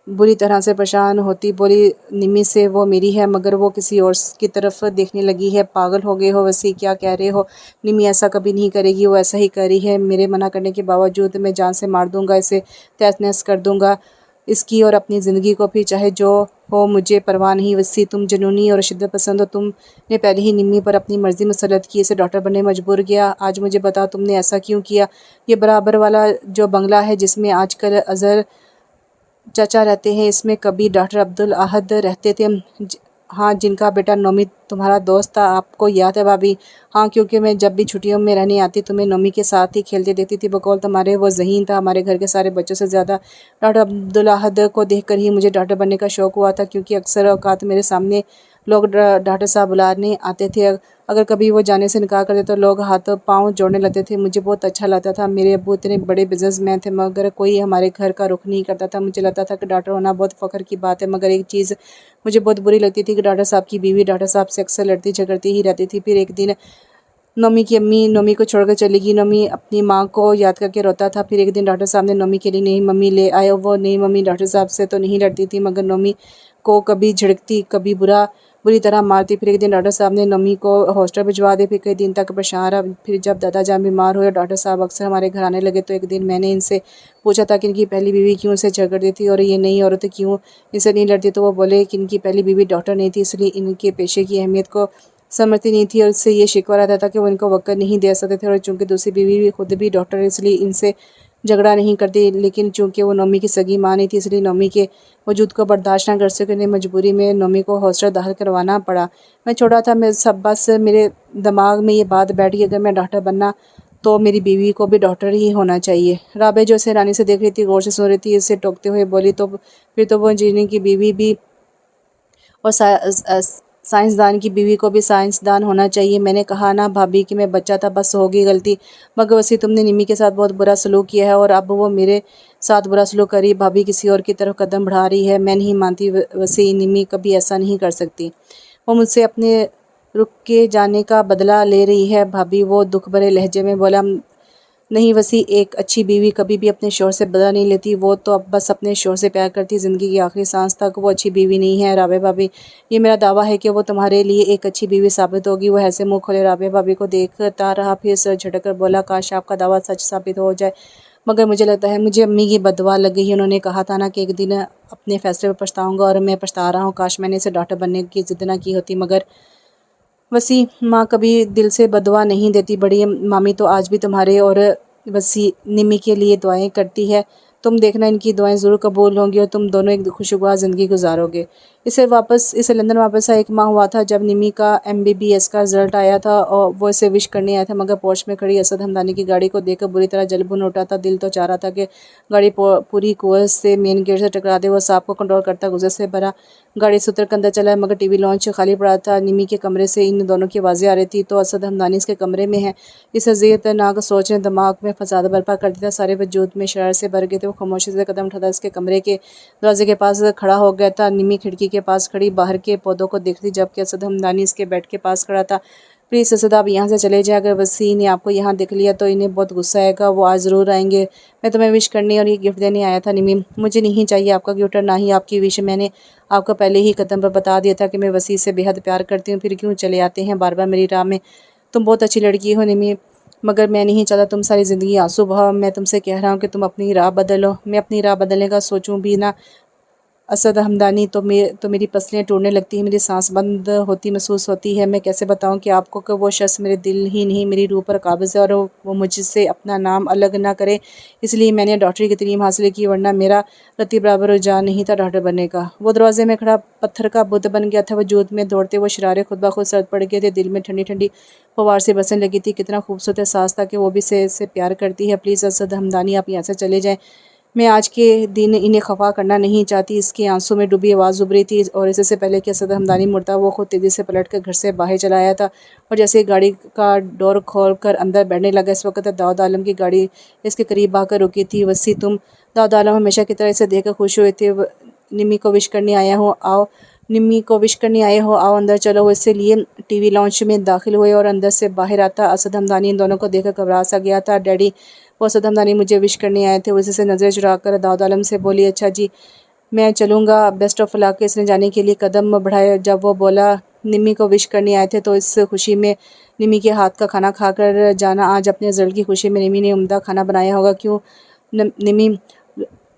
بری طرح سے پریشان ہوتی بولی، نمی سے وہ میری ہے، مگر وہ کسی اور کی طرف دیکھنے لگی ہے۔ پاگل ہو گئے ہو وسیع، کیا کہہ رہے ہو؟ نمی ایسا کبھی نہیں کرے گی، وہ ایسا ہی کر رہی ہے، میرے منع کرنے کے باوجود۔ میں جان سے مار دوں گا، اسے تہس نہس کر دوں گا۔ اس کی اور اپنی زندگی کو، پھر چاہے جو ہو مجھے پرواہ نہیں۔ وسیع تم جنونی اور شدت پسند ہو، تم نے پہلے ہی نمی پر اپنی مرضی مسلط کی، اسے ڈاکٹر بننے مجبور کیا۔ آج مجھے بتاؤ تم نے ایسا کیوں کیا؟ یہ برابر والا جو بنگلہ ہے جس میں آج کل اظہر چچا رہتے ہیں، اس میں کبھی ڈاکٹر عبدالاحد رہتے تھے؟ ہاں، جن کا بیٹا نومی تمہارا دوست تھا، آپ کو یاد ہے بھابھی؟ ہاں، کیونکہ میں جب بھی چھٹیوں میں رہنے آتی تمہیں نومی کے ساتھ ہی کھیلتے دیکھتی تھی۔ بقول تمہارے وہ ذہین تھا، ہمارے گھر کے سارے بچوں سے زیادہ ڈاکٹر عبدالاحد کو دیکھ کر ہی مجھے ڈاکٹر بننے کا شوق ہوا تھا، کیونکہ اکثر اوقات میرے سامنے لوگ ڈاکٹر صاحب بلانے آتے تھے۔ اگر کبھی وہ جانے سے انکار کرتے تو لوگ ہاتھ پاؤں جوڑنے لگتے تھے۔ مجھے بہت اچھا لگتا تھا۔ میرے ابو اتنے بڑے بزنس مین تھے مگر کوئی ہمارے گھر کا رخ نہیں کرتا تھا۔ مجھے لگتا تھا کہ ڈاکٹر ہونا بہت فخر کی بات ہے، مگر ایک چیز مجھے بہت بری لگتی تھی کہ ڈاکٹر صاحب کی بیوی ڈاکٹر صاحب سے اکثر لڑتی جھگڑتی ہی رہتی تھی۔ پھر ایک دن نومی کی امی نومی کو چھوڑ کر چلی گئی۔ نومی اپنی ماں کو یاد کر کے روتا تھا۔ پھر ایک دن ڈاکٹر صاحب نے نومی کے لیے نئی ممی لے آئے۔ وہ نئی ممی ڈاکٹر صاحب سے تو نہیں لڑتی تھی مگر نومی کو کبھی جھڑکتی، کبھی بری طرح مارتی۔ پھر ایک دن ڈاکٹر صاحب نے نومی کو ہاسٹل بھجوا دیا۔ پھر کئی دن تک پریشان رہا۔ پھر جب دادا جان بیمار ہوئے اور ڈاکٹر صاحب اکثر ہمارے گھر آنے لگے تو ایک دن میں نے ان سے پوچھا تھا کہ ان کی پہلی بیوی کیوں اسے جھگڑتی تھی اور یہ نئی عورتیں کیوں ان سے نہیں لڑتی، تو وہ بولے کہ ان کی پہلی بیوی ڈاکٹر نہیں تھی، اس لیے ان کے پیشے کی اہمیت کو سمجھتی نہیں تھی اور اس سے یہ شکوہ رہتا تھا کہ وہ ان کو وقت نہیں دے سکتے تھے، اور چونکہ دوسری بیوی بھی خود بھی ڈاکٹر ہے اس لیے ان سے جھگڑا نہیں کرتی۔ لیکن چونکہ وہ نومی کی سگی ماں نہیں تھی اس لیے نومی کے وجود کو برداشت نہ کر سکے، مجبوری میں نومی کو ہاسٹل داخل کروانا پڑا۔ میں چھوٹا تھا، بس میرے دماغ میں یہ بات بیٹھ گئی اگر میں ڈاکٹر بننا تو میری بیوی کو بھی ڈاکٹر ہی ہونا چاہیے۔ رابعہ جو اسے حیرانی سے دیکھ رہی تھی غور سے سن رہی تھی، اسے ٹوکتے ہوئے بولی تو پھر تو وہ انجینئر کی بیوی بھی اور سائنسدان کی بیوی کو بھی سائنسدان ہونا چاہیے۔ میں نے کہا نا بھابھی کہ میں بچہ تھا، بس ہوگی غلطی، مگر وسیع تم نے نمی کے ساتھ بہت برا سلوک کیا ہے اور اب وہ میرے ساتھ برا سلوک کر رہی۔ بھابھی کسی اور کی طرف قدم بڑھا رہی ہے۔ میں نہیں مانتی وسیع، نمی کبھی ایسا نہیں کر سکتی۔ وہ مجھ سے اپنے رک کے جانے کا بدلہ لے رہی ہے بھابھی، وہ دکھ بھرے لہجے میں بولا۔ نہیں وسیع، ایک اچھی بیوی کبھی بھی اپنے شوہر سے بدلہ نہیں لیتی، وہ تو اب بس اپنے شوہر سے پیار کرتی، زندگی کی آخری سانس تک۔ وہ اچھی بیوی نہیں ہے رابعہ بھابھی، یہ میرا دعویٰ ہے کہ وہ تمہارے لیے ایک اچھی بیوی ثابت ہوگی۔ وہ ایسے منہ کھولے رابعہ بھابھی کو دیکھتا رہا، پھر سر جھٹک کر بولا کاش آپ کا دعویٰ سچ ثابت ہو جائے، مگر مجھے لگتا ہے مجھے امی کی بددعا لگ گئی ہے۔ انہوں نے کہا تھا نا کہ ایک دن اپنے فیصلے پر پچھتاؤں گا، اور میں پچھتا رہا ہوں، کاش میں نے اسے ڈاکٹر بننے کی ضد نہ کی ہوتی۔ مگر وسیع، ماں کبھی دل سے بددعا نہیں دیتی، بڑی مامی تو آج بھی تمہارے اور وسیع نمی کے لیے دعائیں کرتی ہے، تم دیکھنا ان کی دعائیں ضرور قبول ہوں گی اور تم دونوں ایک خوشگوار زندگی گزارو گے۔ اسے لندن واپس 1 ماہ ہوا تھا جب نمی کا MBBS کا رزلٹ آیا تھا، اور وہ اسے وش کرنے آیا تھا، مگر پورچ میں کھڑی اسد حمدانی کی گاڑی کو دیکھ کر بری طرح جل بھن اٹھا تھا۔ دل تو چاہ رہا تھا کہ گاڑی پوری قوت سے مین گیٹ سے ٹکرا دے۔ وہ سانپ کو کنٹرول کرتا غصے سے بھرا گاڑی سے اتر کر اندر چلا، مگر ٹی وی لانچ خالی پڑا تھا۔ نمی کے کمرے سے ان دونوں کی آوازیں آ رہی تھی، تو اسد حمدانی اس کے کمرے میں ہے۔ اس اذیت ناک سوچ نے دماغ میں فساد برپا کر دیا تھا، سارے وجود میں شرارت سے بھر گئے تھے۔ وہ خاموشی سے قدم اٹھاتا اس کے کمرے کے دروازے کے پاس کھڑا ہو گیا تھا۔ نمی کھڑکی کے پاس کھڑی باہر کے پودوں کو دیکھتی، جبکہ اسد حمدانی اس کے بیڈ کے پاس کھڑا تھا۔ پلیز اسد، آپ یہاں سے چلے جائیں، اگر وسیع نے آپ کو یہاں دیکھ لیا تو انہیں بہت غصہ آئے گا۔ وہ آج ضرور آئیں گے، میں تمہیں وش کرنے اور یہ گفٹ دینے آیا تھا۔ نمی، مجھے نہیں چاہیے آپ کا گفٹ اور نہ ہی آپ کی وش، میں نے آپ کو پہلے ہی قدم پر بتا دیا تھا کہ میں وسیع سے بے حد پیار کرتی ہوں، پھر کیوں چلے آتے ہیں بار بار میری راہ میں؟ تم بہت اچھی لڑکی ہو نمی، مگر میں نہیں چاہتا تم ساری زندگی آنسو بہاؤ۔ میں تم سے کہہ رہا ہوں کہ تم اپنی راہ بدلو۔ میں اپنی راہ بدلنے کا سوچوں بھی نہ اسد حمدانی تو میری پسلیاں ٹوٹنے لگتی ہیں، میری سانس بند ہوتی محسوس ہوتی ہے۔ میں کیسے بتاؤں کہ آپ کو کہ وہ شخص میرے دل ہی نہیں میری روح پر قابض ہے اور وہ مجھ سے اپنا نام الگ نہ کرے، اس لیے میں نے ڈاکٹری کی تعلیم حاصل کی، ورنہ میرا رتی برابر رجحان نہیں تھا ڈاکٹر بننے کا۔ وہ دروازے میں کھڑا پتھر کا بت بن گیا تھا، وجود میں دوڑتے وہ شرارے خود بخود سرد پڑ گئے تھے، دل میں ٹھنڈی ٹھنڈی فوار سے برسنے لگی تھی۔ کتنا خوبصورت احساس تھا کہ وہ بھی سے پیار کرتی ہے۔ پلیز اسد حمدانی، آپ یہاں سے چلے جائیں، میں آج کے دن انہیں خفا کرنا نہیں چاہتی۔ اس کے آنسوں میں ڈوبی آواز ابھری تھی، اور اس سے پہلے کہ اسد حمدانی مڑتا وہ خود تیزی سے پلٹ کر گھر سے باہر چلا آیا تھا، اور جیسے ہی گاڑی کا ڈور کھول کر اندر بیٹھنے لگا، اس وقت داؤد عالم کی گاڑی اس کے قریب آ کر رکی تھی۔ وسیع، تم؟ داؤد عالم ہمیشہ کی طرح اسے دیکھ کر خوش ہوئے تھے۔ نمی کو وش کرنے آئے ہو، آؤ اندر چلو۔ وہ اس لیے ٹی وی لانچ میں داخل ہوئے اور اندر سے باہر آتا اسد حمدانی ان دونوں کو دیکھ کر گھبرا سا گیا تھا۔ ڈیڈی، وہ اسد حمدانی مجھے وش کرنے آئے تھے، وہ اسی سے نظریں چرا کر داؤد عالم سے بولی، اچھا جی میں چلوں گا، بیسٹ آف لک۔ اس نے جانے کے لیے قدم بڑھائے، جب وہ بولا نمی کو وش کرنے آئے تھے تو اس خوشی میں نمی کے ہاتھ کا کھانا کھا کر جانا۔ آج اپنے رزلٹ کی خوشی میں نمی نے عمدہ کھانا بنایا ہوگا، کیوں نمی؟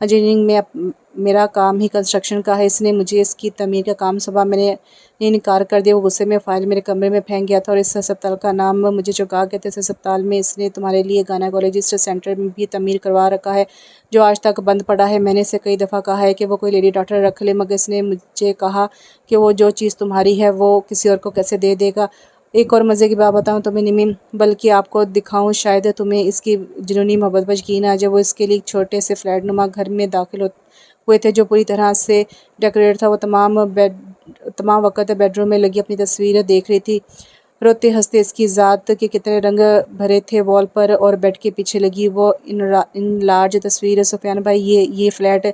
انجینئرنگ میں میرا کام ہی کنسٹرکشن کا ہے، اس نے مجھے اس کی تعمیر کا کام سونپا، میں نے انکار کر دیا۔ وہ غصے میں فائل میرے کمرے میں پھینک گیا تھا اور اس ہسپتال کا نام مجھے چکا گیا تھا۔ اس ہسپتال میں اس نے تمہارے لیے گائنیکولوجسٹ سینٹر بھی تعمیر کروا رکھا ہے جو آج تک بند پڑا ہے۔ میں نے اسے کئی دفعہ کہا ہے کہ وہ کوئی لیڈی ڈاکٹر رکھ لے، مگر اس نے مجھے کہا کہ وہ جو چیز تمہاری ہے وہ کسی اور کو کیسے دے دے گا۔ ایک اور مزے کی بات بتاؤں تمہیں نمی، بلکہ آپ کو دکھاؤں، شاید تمہیں اس کی جنونی محبت پر یقین آ جائے۔ وہ اس کے لیے ایک چھوٹے سے فلیٹ نما گھر میں داخل ہوئے تھے جو پوری طرح سے ڈیکوریٹ تھا۔ وہ تمام وقت بیڈ روم میں لگی اپنی تصویر دیکھ رہی تھی، روتے ہنستے اس کی ذات کے کتنے رنگ بھرے تھے وال پر اور بیڈ کے پیچھے لگی وہ ان لارج تصویر۔ سفیان بھائی، یہ فلیٹ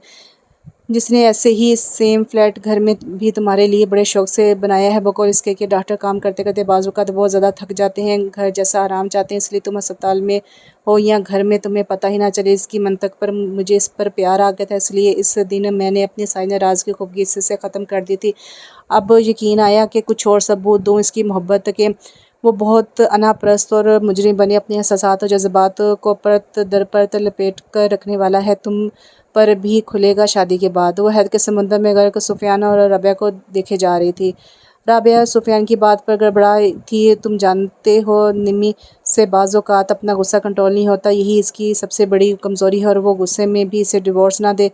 جس نے ایسے ہی سیم فلیٹ گھر میں بھی تمہارے لیے بڑے شوق سے بنایا ہے، بقول اس کے کہ ڈاکٹر کام کرتے کرتے بعض اوقات بہت زیادہ تھک جاتے ہیں، گھر جیسا آرام چاہتے ہیں، اس لیے تم ہسپتال میں ہو یا گھر میں تمہیں پتہ ہی نہ چلے۔ اس کی منطق پر مجھے اس پر پیار آ گیا تھا، اس لیے اس دن میں نے اپنی ساری ناراضگی خفگی اس سے ختم کر دی تھی۔ اب یقین آیا کہ کچھ اور ثبوت دوں اس کی محبت کے۔ وہ بہت انا پرست اور مجرم بنے، اپنے احساسات اور جذبات کو پرت در پرت لپیٹ کر رکھنے والا ہے، تم پر بھی کھلے گا شادی کے بعد۔ وہ حید کے سمندر میں غرق سفیان اور رابعہ کو دیکھے جا رہی تھی۔ رابعہ سفیان کی بات پر گڑبڑائی تھی۔ تم جانتے ہو نمی سے بعض اوقات اپنا غصہ کنٹرول نہیں ہوتا، یہی اس کی سب سے بڑی کمزوری ہے، اور وہ غصے میں بھی اسے ڈیورس نہ دے۔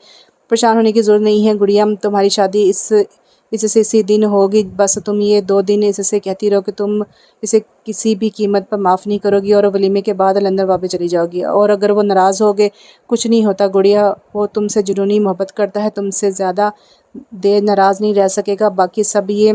پریشان ہونے کی ضرورت نہیں ہے گڑیا، تمہاری شادی اس سے اسی دن ہوگی، بس تم یہ 2 دن اس سے کہتی رہو کہ تم اسے کسی بھی قیمت پر معاف نہیں کرو گی اور ولیمے کے بعد لندن واپس چلی جاؤ گی۔ اور اگر وہ ناراض ہو گئے، کچھ نہیں ہوتا گڑیا، وہ تم سے جنونی محبت کرتا ہے، تم سے زیادہ دیر ناراض نہیں رہ سکے گا۔ باقی سب یہ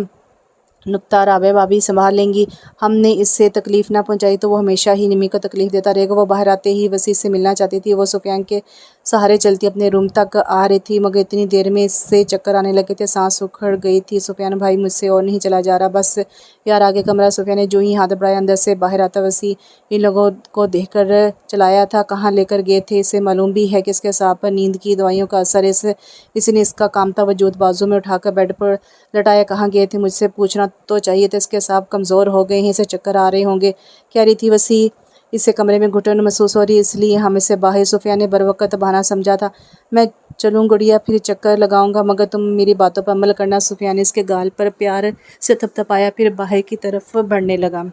نکتہ رابعہ بھابی سنبھال لیں گی، ہم نے اس سے تکلیف نہ پہنچائی تو وہ ہمیشہ ہی نمی کو تکلیف دیتا رہے گا۔ وہ باہر آتے ہی وسیع سے ملنا چاہتی تھی، وہ سفیان کے سہارے چلتی اپنے روم تک آ رہی تھی، مگر اتنی دیر میں اس سے چکر آنے لگے تھے، سانس اکھڑ گئی تھی۔ سفیان بھائی، مجھ سے اور نہیں چلا جا رہا، بس یار آگے کمرہ۔ سفیان نے جو ہی ہاتھ بڑھایا، اندر سے باہر آتا وسیع ان لوگوں کو دیکھ کر چلایا تھا، کہاں لے کر گئے تھے اسے؟ معلوم بھی ہے کہ اس کے اعصاب پر نیند کی دوائیوں کا اثر، اس نے اس کا کامتا وجود بازو میں اٹھا کر بیڈ پر لٹایا۔ کہاں گئے تھے؟ مجھ سے پوچھنا تو چاہیے تھا، اس کے اعصاب کمزور ہو گئے ہیں، اسے چکر آ رہے ہوں گے، کہہ رہی تھی وسیع۔ اسے کمرے میں گھٹن محسوس ہو رہی، اس لیے ہم اسے باہر۔ سفیان نے بروقت بہانہ سمجھا تھا، میں چلوں گڑیا، پھر چکر لگاؤں گا، مگر تم میری باتوں پر عمل کرنا۔ سفیان نے اس کے گال پر پیار سے تھپتھپایا، پھر باہر کی طرف بڑھنے لگا۔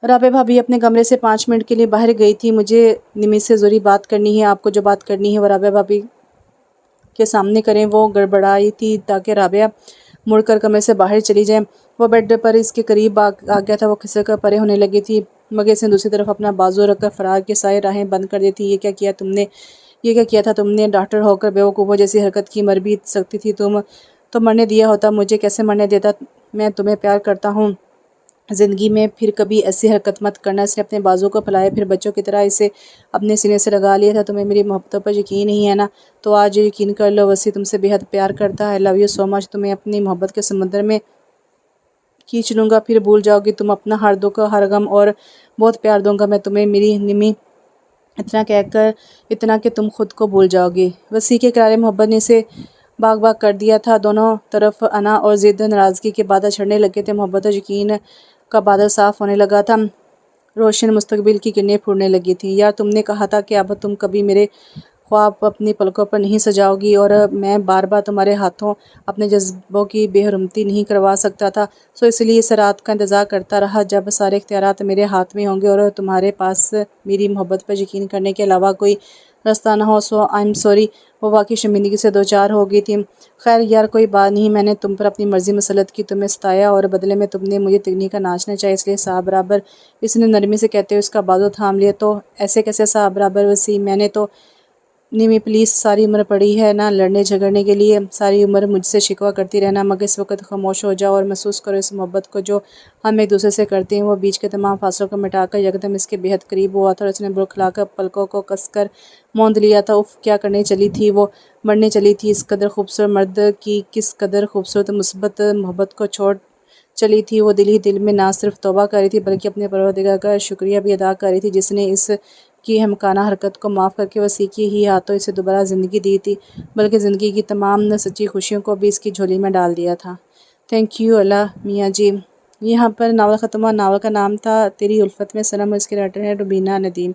رابعہ بھابی اپنے کمرے سے 5 منٹ کے لیے باہر گئی تھی۔ مجھے نمی سے ضروری بات کرنی ہے، آپ کو جو بات کرنی ہے وہ رابعہ بھابی کے سامنے کریں۔ وہ گڑبڑائی تھی تاکہ رابعہ مڑ کر کمرے سے باہر چلی جائے۔ وہ بیڈ پر اس کے قریب آ گیا تھا، وہ کھسک کر پرے ہونے لگی تھی، مگر اس نے دوسری طرف اپنا بازو رکھ کر فرار کے سارے راہیں بند کر دی تھی۔ یہ کیا کیا تھا تم نے؟ ڈاکٹر ہو کر بیوقوفوں جیسی حرکت کی، مر بھی سکتی تھی تم، تو مرنے دیا ہوتا۔ مجھے کیسے مرنے دیتا؟ میں تمہیں پیار کرتا ہوں، زندگی میں پھر کبھی ایسی حرکت مت کرنا۔ اس نے اپنے بازو کو پھیلایا، پھر بچوں کی طرح اسے اپنے سینے سے لگا لیا تھا۔ تمہیں میری محبتوں پر یقین نہیں ہے نا؟ تو آج یقین کر لو، وسیع تم سے بے حد پیار کرتا ہے، آئی لو یو سو مچ۔ تمہیں اپنی محبت کے سمندر میں کھینچ لوں گا، پھر بھول جاؤ گی تم اپنا ہر دکھ ہر غم، اور بہت پیار دوں گا میں تمہیں میری نمی، اتنا کہہ کر اتنا کہ تم خود کو بھول جاؤ گی۔ وسیع کے قرار محبت نے اسے باغ کر دیا تھا، دونوں طرف انا اور ضد ناراضگی کے بادل چھڑنے لگے تھے، محبت اور یقین کا بادل صاف ہونے لگا تھا، روشن مستقبل کی کرنیں پھوٹنے لگی تھیں۔ یار تم نے کہا تھا کہ اب تم کبھی میرے خواب اپنی پلکوں پر نہیں سجاؤ گی، اور میں بار بار تمہارے ہاتھوں اپنے جذبوں کی بے حرمتی نہیں کروا سکتا تھا، سو اس لیے اس رات کا انتظار کرتا رہا جب سارے اختیارات میرے ہاتھ میں ہوں گے اور تمہارے پاس میری محبت پر یقین کرنے کے علاوہ کوئی راستہ نہ ہو۔ سو آئی ایم سوری۔ وہ واقعی شرمندگی سے دوچار ہو گئی تھی۔ خیر یار کوئی بات نہیں، میں نے تم پر اپنی مرضی مسلط کی، تمہیں ستایا اور بدلے میں تم نے مجھے تگنی کا ناچنا چاہیے، اس لیے صاحب برابر۔ اس نے نرمی سے کہتے ہوئے اس کا بازو تھام لیا۔ تو ایسے کیسے صاحب برابر؟ وسیع، میں نے تو نمی پلیز، ساری عمر پڑی ہے نا لڑنے جھگڑنے کے لیے، ساری عمر مجھ سے شکوہ کرتی رہنا، مگر اس وقت خاموش ہو جاؤ اور محسوس کرو اس محبت کو جو ہم ایک دوسرے سے کرتے ہیں۔ وہ بیچ کے تمام فاصلوں کو مٹا کر یکدم اس کے بے حد قریب ہوا تھا اور اس نے بڑکھلا کر پلکوں کو کس کر موند لیا تھا۔ اف، کیا کرنے چلی تھی وہ؟ مرنے چلی تھی۔ اس قدر خوبصورت مرد کی کس قدر خوبصورت مثبت محبت کو چھوڑ چلی تھی۔ وہ دل ہی دل میں نہ صرف توبہ کر رہی تھی بلکہ اپنے پروردگار کا شکریہ بھی ادا کر رہی تھی جس نے اس کی احمقانہ حرکت کو معاف کر کے وسیع کے ہی ہاتھوں اسے دوبارہ زندگی دی تھی، بلکہ زندگی کی تمام سچی خوشیوں کو بھی اس کی جھولی میں ڈال دیا تھا۔ تھینک یو اللہ میاں جی۔ یہاں پر ناول ختم ہوا۔ ناول کا نام تھا تیری الفت میں صنم، اور اس کے رائٹر ہیں روبینہ ندیم۔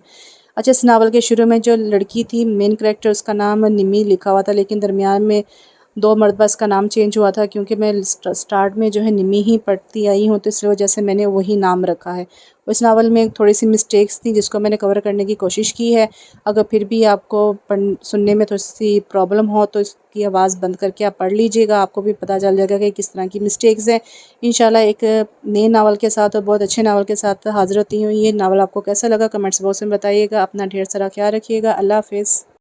اچھا، اس ناول کے شروع میں جو لڑکی تھی مین کریکٹر، اس کا نام نمی لکھا ہوا تھا، لیکن درمیان میں 2 مرتبہ اس کا نام چینج ہوا تھا، کیونکہ میں سٹارٹ میں جو ہے نمی ہی پڑھتی آئی ہوں، تو اس وجہ سے میں نے وہی نام رکھا ہے۔ اس ناول میں تھوڑی سی مسٹیکس تھیں جس کو میں نے کور کرنے کی کوشش کی ہے۔ اگر پھر بھی آپ کو سننے میں تھوڑی سی پرابلم ہو تو اس کی آواز بند کر کے آپ پڑھ لیجئے گا، آپ کو بھی پتہ چل جائے گا کہ کس طرح کی مسٹیکس ہیں۔ انشاءاللہ ایک نئے ناول کے ساتھ اور بہت اچھے ناول کے ساتھ حاضر ہوتی ہوں۔ یہ ناول آپ کو کیسا لگا کمنٹس باکس میں بتائیے گا۔ اپنا ڈھیر سارا خیال رکھیے گا۔ اللہ حافظ۔